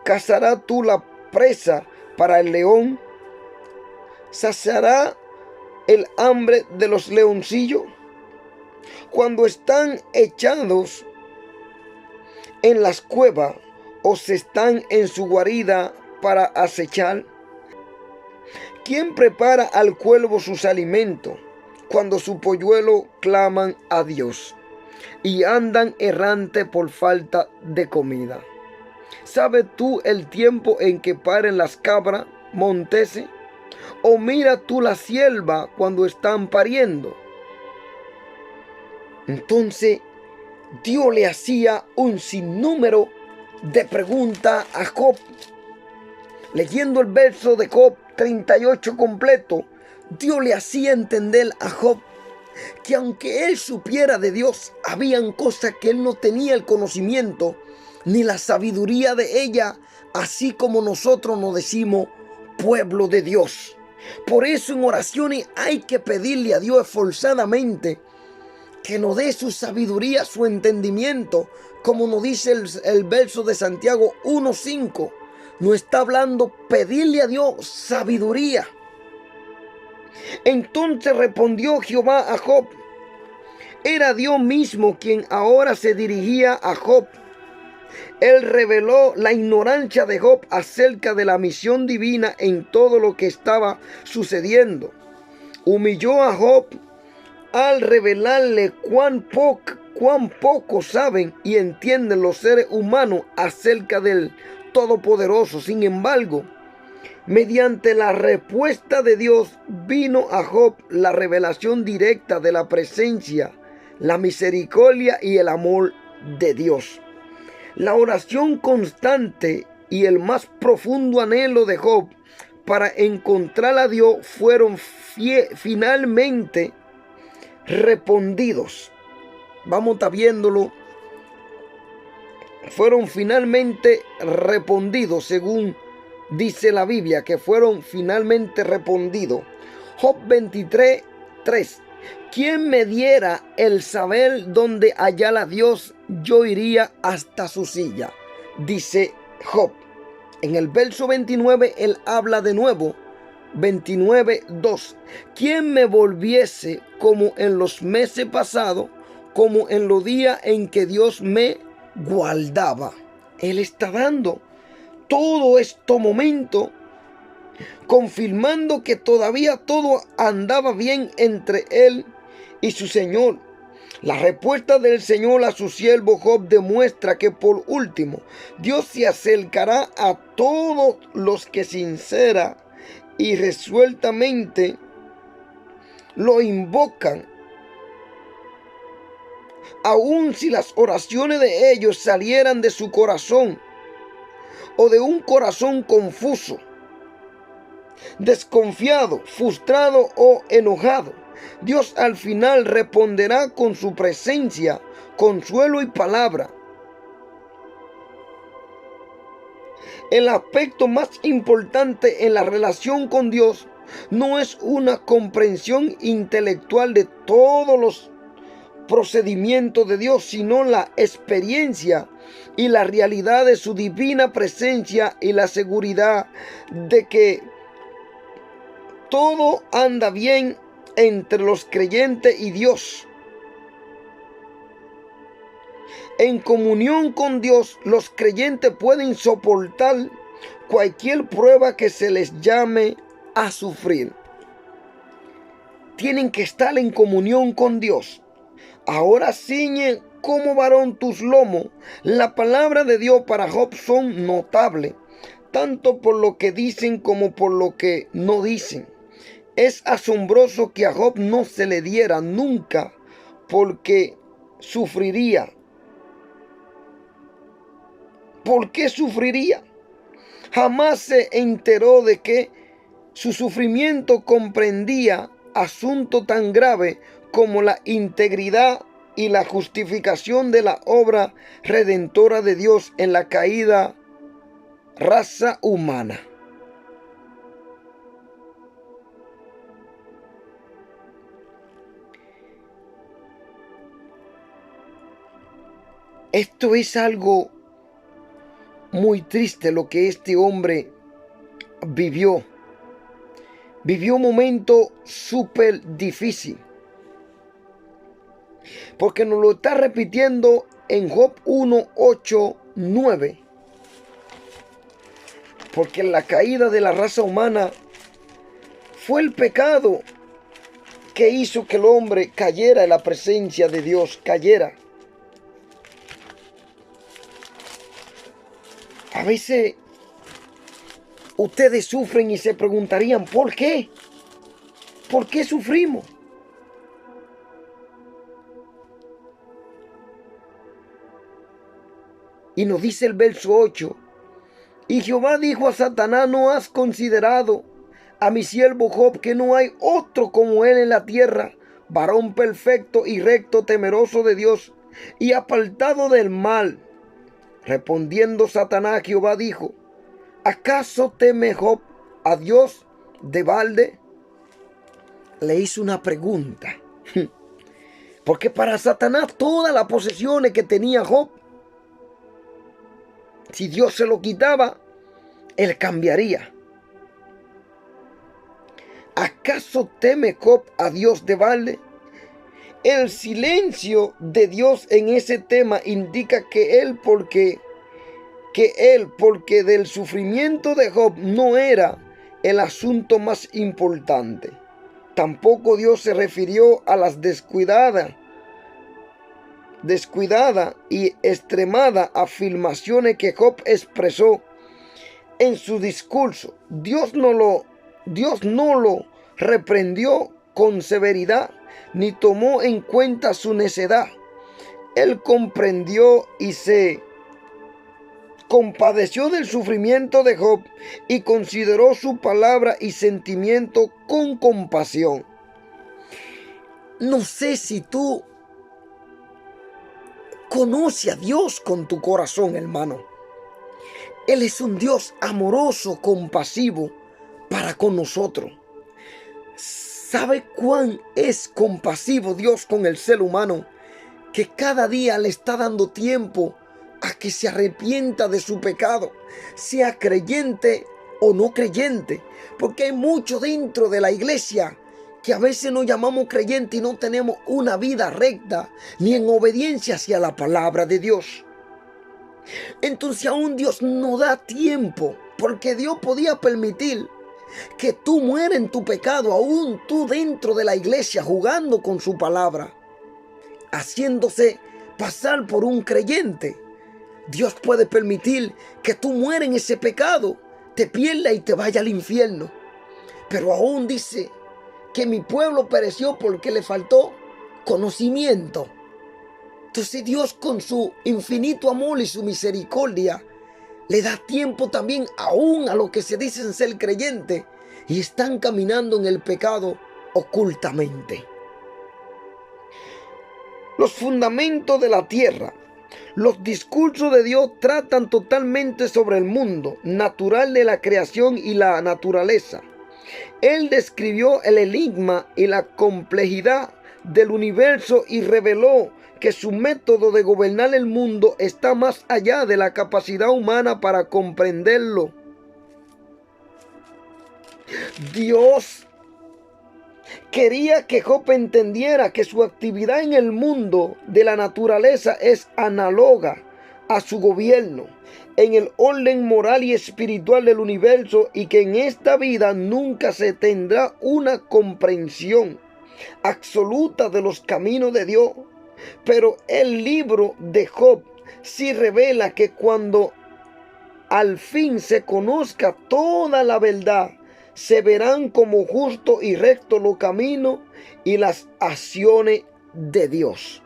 Speaker 1: ¿cazarás tú la presa para el león? ¿Saciará el hambre de los leoncillos? Cuando están echados en las cuevas, o se están en su guarida para acechar. ¿Quién prepara al cuervo sus alimentos cuando sus polluelos claman a Dios y andan errantes por falta de comida? ¿Sabes tú el tiempo en que paren las cabras montese? ¿O mira tú la sierva cuando están pariendo? Entonces Dios le hacía un sinnúmero de preguntas a Job. Leyendo el verso de Job 38 completo, Dios le hacía entender a Job que aunque él supiera de Dios, habían cosas que él no tenía el conocimiento ni la sabiduría de ella, así como nosotros nos decimos pueblo de Dios. Por eso en oraciones hay que pedirle a Dios esforzadamente que nos dé su sabiduría, su entendimiento, como nos dice el verso de Santiago 1:5. Nos está hablando pedirle a Dios sabiduría. Entonces respondió Jehová a Job. Era Dios mismo quien ahora se dirigía a Job. Él reveló la ignorancia de Job acerca de la misión divina en todo lo que estaba sucediendo. Humilló a Job al revelarle cuán poco saben y entienden los seres humanos acerca del Todopoderoso. Sin embargo, mediante la respuesta de Dios vino a Job la revelación directa de la presencia, la misericordia y el amor de Dios. La oración constante y el más profundo anhelo de Job para encontrar a Dios fueron finalmente respondidos. Vamos a estar viéndolo. Fueron finalmente respondidos, según dice la Biblia, que fueron finalmente respondidos. Job 23:3. ¿Quién me diera el saber dónde hallara a Dios? Yo iría hasta su silla, dice Job. En el verso 29 él habla de nuevo. 29:2. ¿Quién me volviese como en los meses pasados, como en los días en que Dios me guardaba? Él está dando todo este momento, confirmando que todavía todo andaba bien entre él y su Señor. La respuesta del Señor a su siervo Job demuestra que por último Dios se acercará a todos los que sincera y resueltamente lo invocan. aun si las oraciones de ellos salieran de su corazón o de un corazón confuso, desconfiado, frustrado o enojado, Dios al final responderá con su presencia, consuelo y palabra. El aspecto más importante en la relación con Dios no es una comprensión intelectual de todos los procedimientos de Dios, sino la experiencia y la realidad de su divina presencia y la seguridad de que todo anda bien entre los creyentes y Dios. En comunión con Dios, los creyentes pueden soportar cualquier prueba que se les llame a sufrir. Tienen que estar en comunión con Dios. Ahora ciñe como varón tus lomos. La palabra de Dios para Job son notables, tanto por lo que dicen como por lo que no dicen. Es asombroso que a Job no se le diera nunca, porque sufriría. ¿Por qué sufriría? Jamás se enteró de que su sufrimiento comprendía asunto tan grave como la integridad y la justificación de la obra redentora de Dios en la caída raza humana. Esto es algo muy triste lo que este hombre vivió. Vivió un momento súper difícil. Porque nos lo está repitiendo en Job 1, 8, 9. Porque la caída de la raza humana fue el pecado que hizo que el hombre cayera en la presencia de Dios, cayera. A veces ustedes sufren y se preguntarían, ¿por qué? ¿Por qué sufrimos? Y nos dice el verso 8, y Jehová dijo a Satanás, ¿no has considerado a mi siervo Job, que no hay otro como él en la tierra, varón perfecto y recto, temeroso de Dios y apartado del mal? Respondiendo Satanás, Jehová dijo, ¿acaso teme Job a Dios de balde? Le hizo una pregunta. Porque para Satanás todas las posesiones que tenía Job, si Dios se lo quitaba, él cambiaría. ¿Acaso teme Job a Dios de balde? El silencio de Dios en ese tema indica que él, porque del sufrimiento de Job no era el asunto más importante. Tampoco Dios se refirió a las descuidada y extremada afirmaciones que Job expresó en su discurso. Dios no lo reprendió con severidad, ni tomó en cuenta su necedad. Él comprendió y se compadeció del sufrimiento de Job y consideró su palabra y sentimiento con compasión. No sé si tú conoces a Dios con tu corazón, hermano. Él es un Dios amoroso, compasivo para con nosotros. ¿Sabe cuán es compasivo Dios con el ser humano? Que cada día le está dando tiempo a que se arrepienta de su pecado, sea creyente o no creyente, porque hay mucho dentro de la iglesia que a veces nos llamamos creyentes y no tenemos una vida recta ni en obediencia hacia la palabra de Dios. Entonces aún Dios no da tiempo, porque Dios podía permitir que tú mueras en tu pecado, aún tú dentro de la iglesia jugando con su palabra, haciéndose pasar por un creyente. Dios puede permitir que tú mueras en ese pecado, te pierdas y te vaya al infierno. Pero aún dice que mi pueblo pereció porque le faltó conocimiento. Entonces Dios, con su infinito amor y su misericordia, le da tiempo también aún a los que se dicen ser creyentes y están caminando en el pecado ocultamente. Los fundamentos de la tierra. Los discursos de Dios tratan totalmente sobre el mundo natural de la creación y la naturaleza. Él describió el enigma y la complejidad del universo y reveló que su método de gobernar el mundo está más allá de la capacidad humana para comprenderlo. Dios quería que Job entendiera que su actividad en el mundo de la naturaleza es análoga a su gobierno en el orden moral y espiritual del universo, y que en esta vida nunca se tendrá una comprensión absoluta de los caminos de Dios. Pero el libro de Job sí revela que cuando al fin se conozca toda la verdad, se verán como justo y recto los caminos y las acciones de Dios.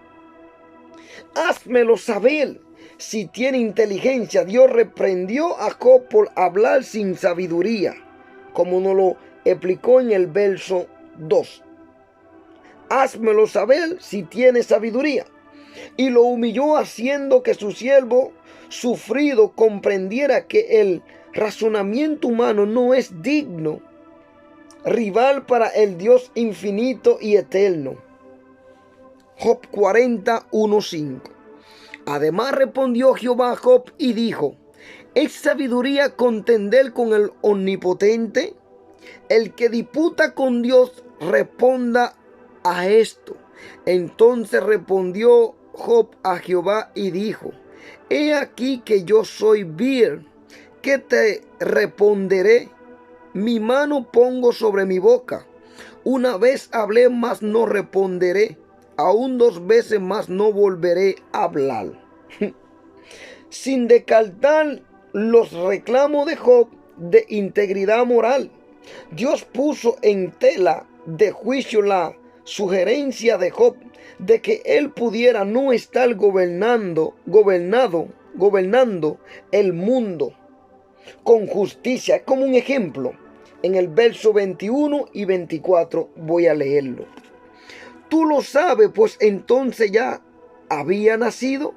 Speaker 1: Házmelo saber si tiene inteligencia. Dios reprendió a Job por hablar sin sabiduría, como nos lo explicó en el verso 2. Házmelo saber si tiene sabiduría. Y lo humilló, haciendo que su siervo sufrido comprendiera que el razonamiento humano no es digno rival para el Dios infinito y eterno. Job 41:5. Además respondió Jehová a Job y dijo: ¿es sabiduría contender con el omnipotente? El que disputa con Dios responda a esto. Entonces respondió Job a Jehová y dijo: he aquí que yo soy vil, que te responderé. Mi mano pongo sobre mi boca. Una vez hablé, mas no responderé. Aún 2 veces más no volveré a hablar. Sin descartar los reclamos de Job de integridad moral, Dios puso en tela de juicio la sugerencia de Job de que él pudiera no estar gobernando el mundo con justicia. Es como un ejemplo. En el verso 21 y 24 voy a leerlo. Tú lo sabes, pues entonces ya había nacido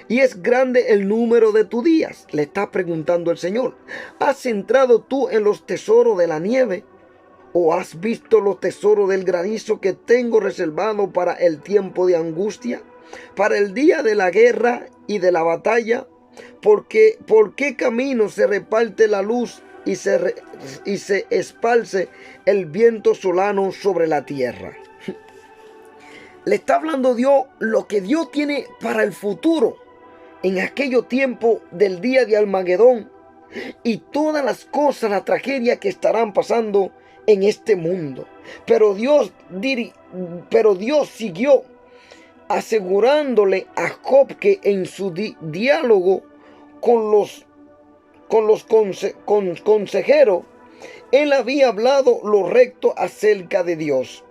Speaker 1: y es grande el número de tus días. Le está preguntando el Señor. ¿Has entrado tú en los tesoros de la nieve? ¿O has visto los tesoros del granizo que tengo reservado para el tiempo de angustia? Para el día de la guerra y de la batalla. ¿Por qué camino se reparte la luz y se esparce el viento solano sobre la tierra? Le está hablando Dios lo que Dios tiene para el futuro, en aquello tiempo del día de Armagedón, y todas las cosas, la tragedia que estarán pasando en este mundo. Pero Dios siguió asegurándole a Job que en su diálogo con los consejeros, él había hablado lo recto acerca de Dios.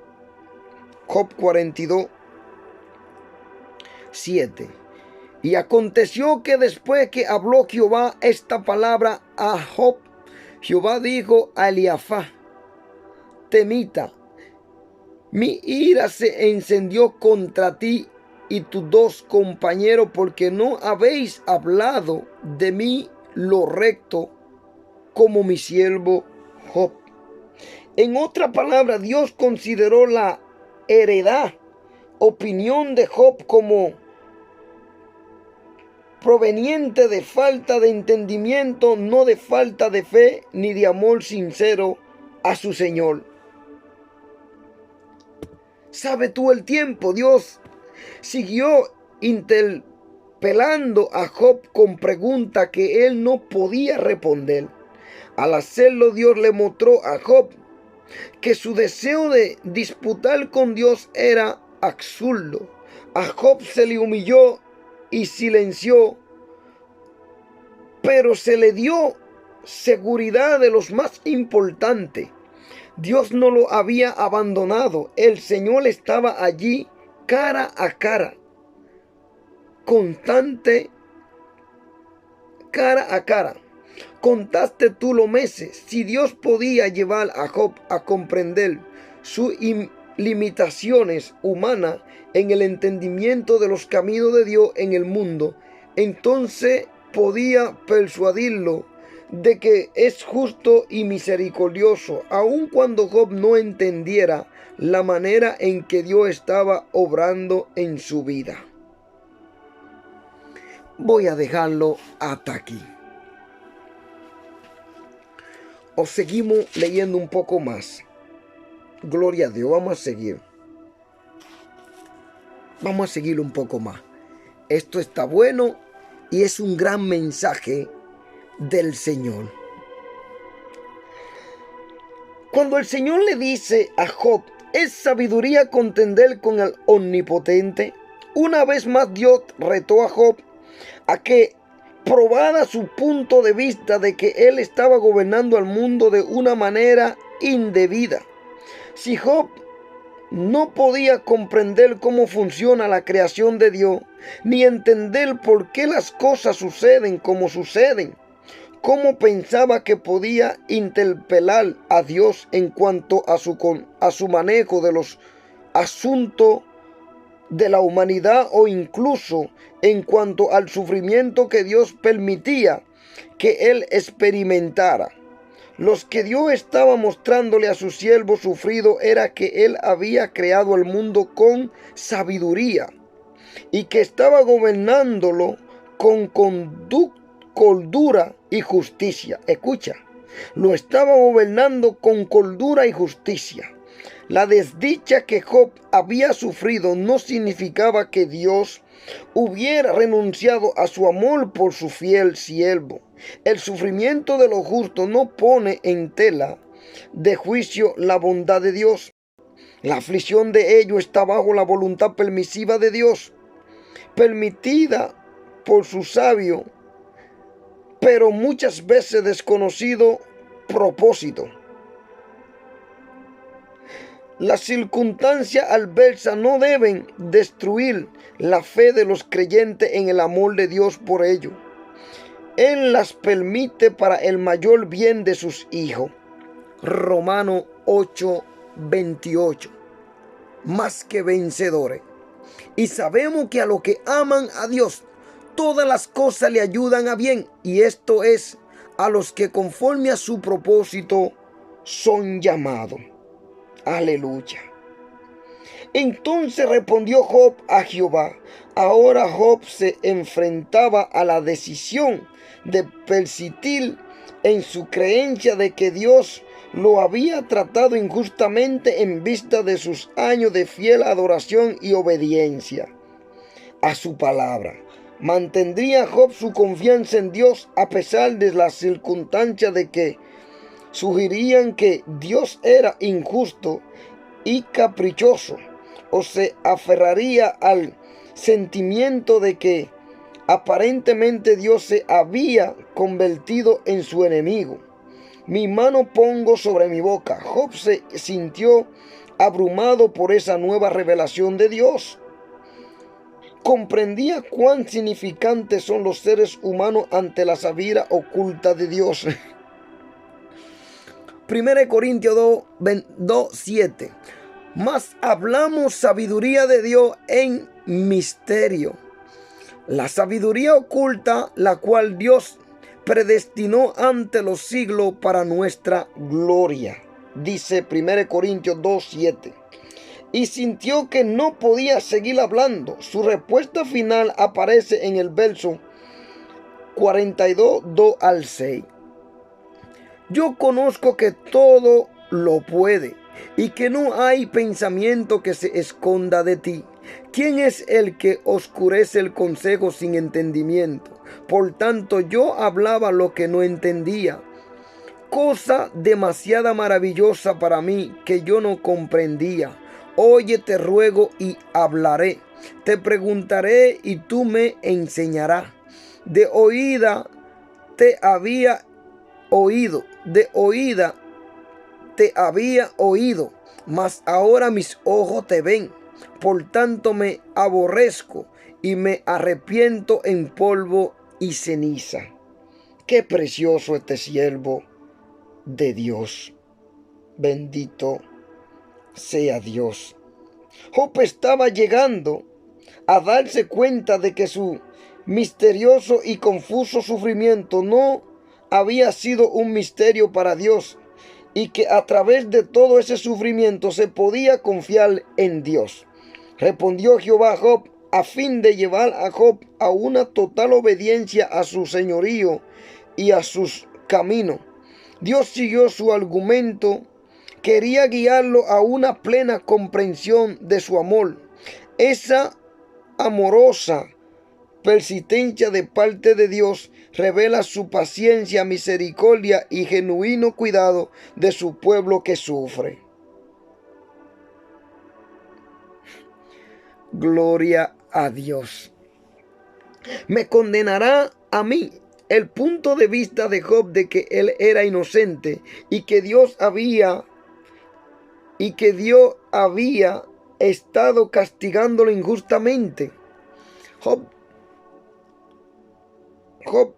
Speaker 1: Job 42:7. Y aconteció que después que habló Jehová esta palabra a Job, Jehová dijo a Eliafaz, temita, mi ira se encendió contra ti y tus 2 compañeros, porque no habéis hablado de mí lo recto como mi siervo Job. En otra palabra, Dios consideró la opinión de Job como proveniente de falta de entendimiento, no de falta de fe ni de amor sincero a su Señor. ¿Sabe tú el tiempo? Dios siguió interpelando a Job con preguntas que él no podía responder. Al hacerlo, Dios le mostró a Job que su deseo de disputar con Dios era absurdo. A Job se le humilló y silenció, pero se le dio seguridad de los más importantes. Dios no lo había abandonado. El Señor estaba allí cara a cara. constante cara a cara. Contaste tú los meses. Si Dios podía llevar a Job a comprender sus limitaciones humanas en el entendimiento de los caminos de Dios en el mundo, entonces podía persuadirlo de que es justo y misericordioso, aun cuando Job no entendiera la manera en que Dios estaba obrando en su vida. Voy a dejarlo hasta aquí. O seguimos leyendo un poco más. Gloria a Dios, vamos a seguir. Vamos a seguir un poco más. Esto está bueno y es un gran mensaje del Señor. Cuando el Señor le dice a Job, es sabiduría contender con el Omnipotente, una vez más Dios retó a Job a que probara su punto de vista de que él estaba gobernando al mundo de una manera indebida. Si Job no podía comprender cómo funciona la creación de Dios, ni entender por qué las cosas suceden como suceden, ¿cómo pensaba que podía interpelar a Dios en cuanto a su manejo de los asuntos de la humanidad, o incluso en cuanto al sufrimiento que Dios permitía que él experimentara? Los que Dios estaba mostrándole a su siervo sufrido era que él había creado el mundo con sabiduría y que estaba gobernándolo con cordura y justicia. Escucha, lo estaba gobernando con cordura y justicia. La desdicha que Job había sufrido no significaba que Dios hubiera renunciado a su amor por su fiel siervo. El sufrimiento de los justos no pone en tela de juicio la bondad de Dios. La aflicción de ellos está bajo la voluntad permisiva de Dios, permitida por su sabio, pero muchas veces desconocido propósito. Las circunstancias adversas no deben destruir la fe de los creyentes en el amor de Dios por ello. Él las permite para el mayor bien de sus hijos. Romanos 8:28. Más que vencedores. Y sabemos que a los que aman a Dios, todas las cosas le ayudan a bien. Y esto es a los que conforme a su propósito son llamados. Aleluya. Entonces respondió Job a Jehová. Ahora Job se enfrentaba a la decisión de persistir en su creencia de que Dios lo había tratado injustamente en vista de sus años de fiel adoración y obediencia a su palabra. ¿Mantendría Job su confianza en Dios a pesar de las circunstancias de que sugerían que Dios era injusto y caprichoso? ¿O se aferraría al sentimiento de que aparentemente Dios se había convertido en su enemigo? Mi mano pongo sobre mi boca. Job se sintió abrumado por esa nueva revelación de Dios. Comprendía cuán significantes son los seres humanos ante la sabiduría oculta de Dios. 1 Corintios 2:7. Mas hablamos sabiduría de Dios en misterio. La sabiduría oculta, la cual Dios predestinó ante los siglos para nuestra gloria. Dice 1 Corintios 2:7. Y sintió que no podía seguir hablando. Su respuesta final aparece en el verso 42, 2 al 6. Yo conozco que todo lo puede y que no hay pensamiento que se esconda de ti. ¿Quién es el que oscurece el consejo sin entendimiento? Por tanto, yo hablaba lo que no entendía, cosa demasiado maravillosa para mí que yo no comprendía. Oye, te ruego y hablaré. Te preguntaré y tú me enseñarás. De oída te había oído, de oída te había oído, mas ahora mis ojos te ven. Por tanto me aborrezco y me arrepiento en polvo y ceniza. Qué precioso este siervo de Dios. Bendito sea Dios. Job estaba llegando a darse cuenta de que su misterioso y confuso sufrimiento no había sido un misterio para Dios y que a través de todo ese sufrimiento se podía confiar en Dios. Respondió Jehová a Job a fin de llevar a Job a una total obediencia a su señorío y a sus caminos. Dios siguió su argumento, quería guiarlo a una plena comprensión de su amor. Esa amorosa persistencia de parte de Dios revela su paciencia, misericordia y genuino cuidado de su pueblo que sufre. Gloria a Dios. Me condenará a mí el punto de vista de Job de que él era inocente y que Dios había estado castigándolo injustamente. Job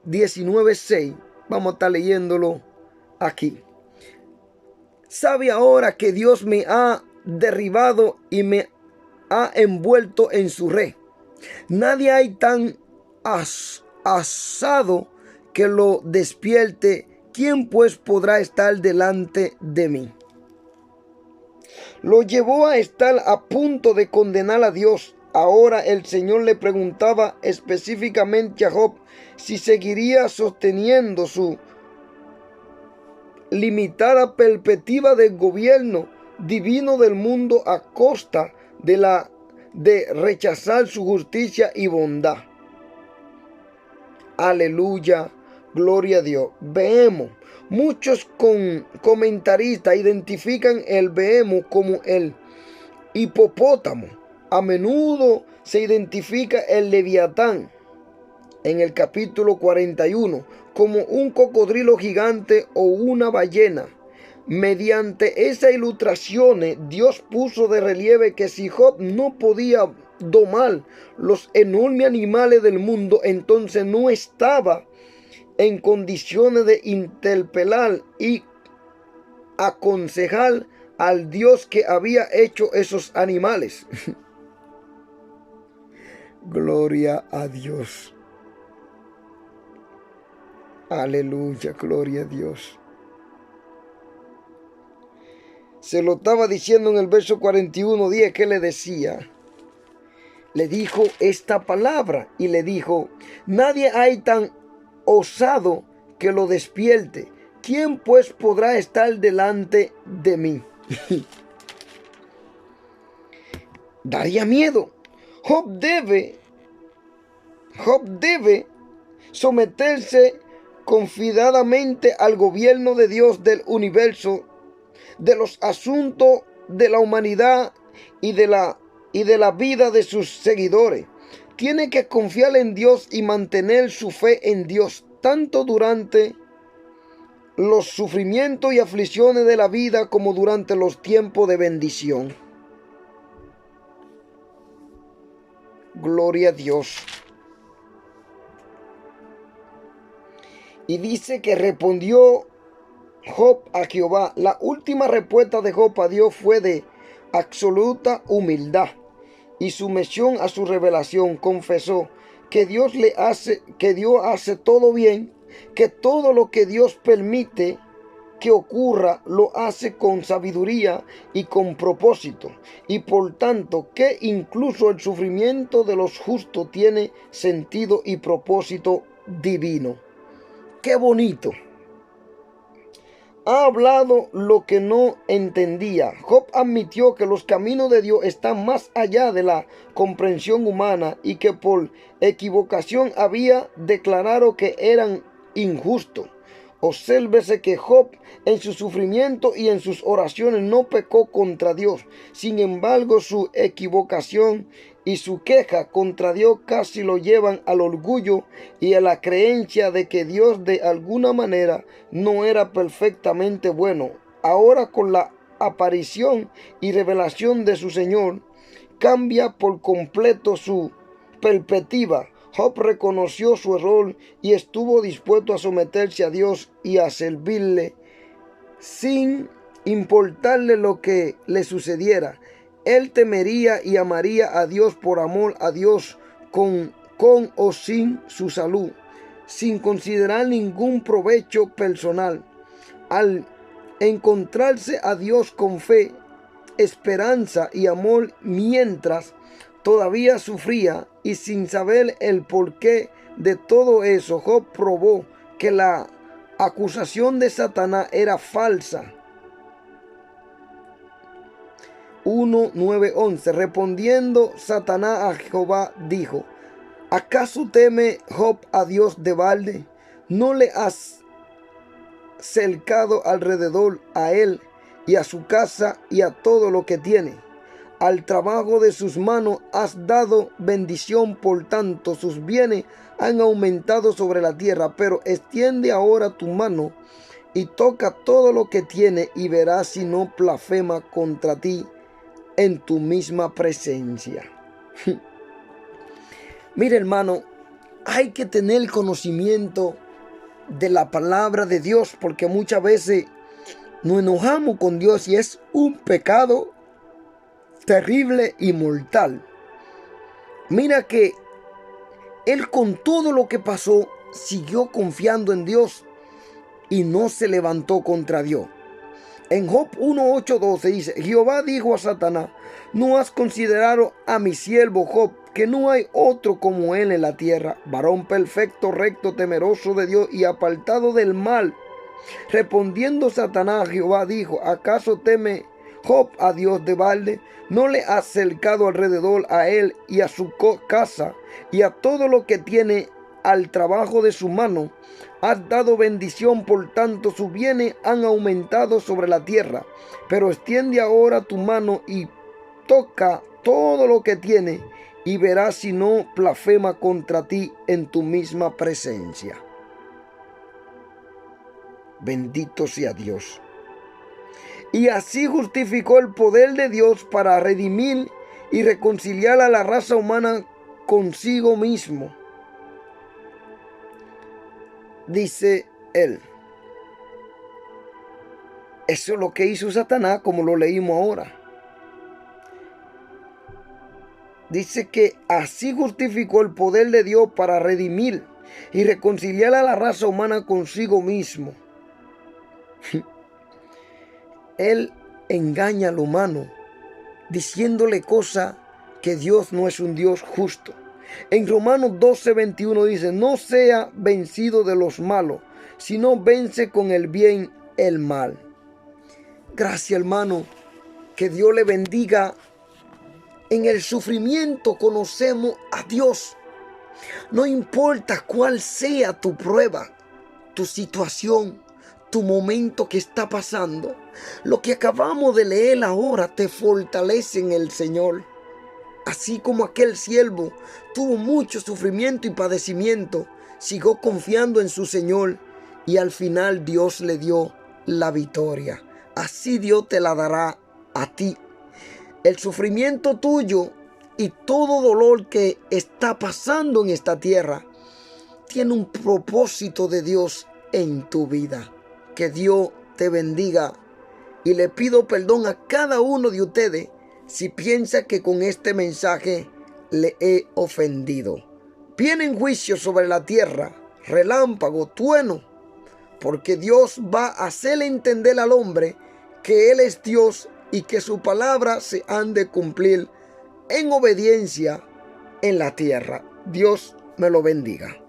Speaker 1: 19:6. Vamos a estar leyéndolo aquí. Sabe ahora que Dios me ha derribado y me ha envuelto en su red. Nadie hay tan asado que lo despierte. ¿Quién pues podrá estar delante de mí? Lo llevó a estar a punto de condenar a Dios. Ahora el Señor le preguntaba específicamente a Job si seguiría sosteniendo su limitada perspectiva del gobierno divino del mundo a costa de rechazar su justicia y bondad. Aleluya, gloria a Dios. Vemos, muchos comentaristas identifican el Vehemo como el hipopótamo. A menudo se identifica el Leviatán en el capítulo 41 como un cocodrilo gigante o una ballena. Mediante esas ilustraciones, Dios puso de relieve que si Job no podía domar los enormes animales del mundo, entonces no estaba en condiciones de interpelar y aconsejar al Dios que había hecho esos animales. Gloria a Dios. Aleluya, gloria a Dios. Se lo estaba diciendo en el verso 41:10 que le decía. Le dijo esta palabra y le dijo: nadie hay tan osado que lo despierte. ¿Quién pues podrá estar delante de mí? Daría miedo. Job debe someterse confiadamente al gobierno de Dios del universo, de los asuntos de la humanidad y de la vida de sus seguidores. Tiene que confiar en Dios y mantener su fe en Dios, tanto durante los sufrimientos y aflicciones de la vida como durante los tiempos de bendición. Gloria a Dios. Y dice que respondió Job a Jehová. La última respuesta de Job a Dios fue de absoluta humildad y sumisión a su revelación. Confesó que Dios hace todo bien, que todo lo que Dios permite que ocurra lo hace con sabiduría y con propósito, y por tanto que incluso el sufrimiento de los justos tiene sentido y propósito divino. ¡Qué bonito! Ha hablado lo que no entendía. Job admitió que los caminos de Dios están más allá de la comprensión humana y que por equivocación había declarado que eran injustos. Obsérvese que Job en su sufrimiento y en sus oraciones no pecó contra Dios. Sin embargo, su equivocación y su queja contra Dios casi lo llevan al orgullo y a la creencia de que Dios de alguna manera no era perfectamente bueno. Ahora, con la aparición y revelación de su Señor, cambia por completo su perspectiva. Job reconoció su error y estuvo dispuesto a someterse a Dios y a servirle sin importarle lo que le sucediera. Él temería y amaría a Dios por amor a Dios, con o sin su salud, sin considerar ningún provecho personal. Al encontrarse a Dios con fe, esperanza y amor mientras todavía sufría, y sin saber el porqué de todo eso, Job probó que la acusación de Satanás era falsa. 1:9-11. Respondiendo Satanás a Jehová, dijo: ¿acaso teme Job a Dios de balde? ¿No le has cercado alrededor a él y a su casa y a todo lo que tiene? Al trabajo de sus manos has dado bendición, por tanto sus bienes han aumentado sobre la tierra. Pero extiende ahora tu mano y toca todo lo que tiene, y verás si no blasfema contra ti en tu misma presencia. Mire, hermano, hay que tener conocimiento de la palabra de Dios, porque muchas veces nos enojamos con Dios y es un pecado terrible y mortal. Mira que él, con todo lo que pasó, siguió confiando en Dios y no se levantó contra Dios. En Job 1:8-12 dice: Jehová dijo a Satanás: ¿no has considerado a mi siervo Job, que no hay otro como él en la tierra, varón perfecto, recto, temeroso de Dios y apartado del mal? Respondiendo Satanás, Jehová dijo: ¿acaso teme Job a Dios de balde? ¿No le has cercado alrededor a él y a su casa y a todo lo que tiene, al trabajo de su mano? Has dado bendición, por tanto sus bienes han aumentado sobre la tierra. Pero extiende ahora tu mano y toca todo lo que tiene, y verás si no blasfema contra ti en tu misma presencia. Bendito sea Dios. Y así justificó el poder de Dios para redimir y reconciliar a la raza humana consigo mismo. Dice él. Eso es lo que hizo Satanás, como lo leímos ahora. Dice que así justificó el poder de Dios para redimir y reconciliar a la raza humana consigo mismo. Él engaña al humano diciéndole cosas que Dios no es un Dios justo. En Romanos 12:21 dice: no sea vencido de los malos, sino vence con el bien el mal. Gracias, hermano. Que Dios le bendiga. En el sufrimiento conocemos a Dios. No importa cuál sea tu prueba, tu situación, tu momento que está pasando. Lo que acabamos de leer ahora te fortalece en el Señor. Así como aquel siervo tuvo mucho sufrimiento y padecimiento, siguió confiando en su Señor y al final Dios le dio la victoria. Así Dios te la dará a ti. El sufrimiento tuyo y todo dolor que está pasando en esta tierra tiene un propósito de Dios en tu vida. Que Dios te bendiga. Y le pido perdón a cada uno de ustedes si piensa que con este mensaje le he ofendido. Vienen juicios sobre la tierra, relámpago, trueno, porque Dios va a hacerle entender al hombre que Él es Dios y que su palabra se han de cumplir en obediencia en la tierra. Dios me lo bendiga.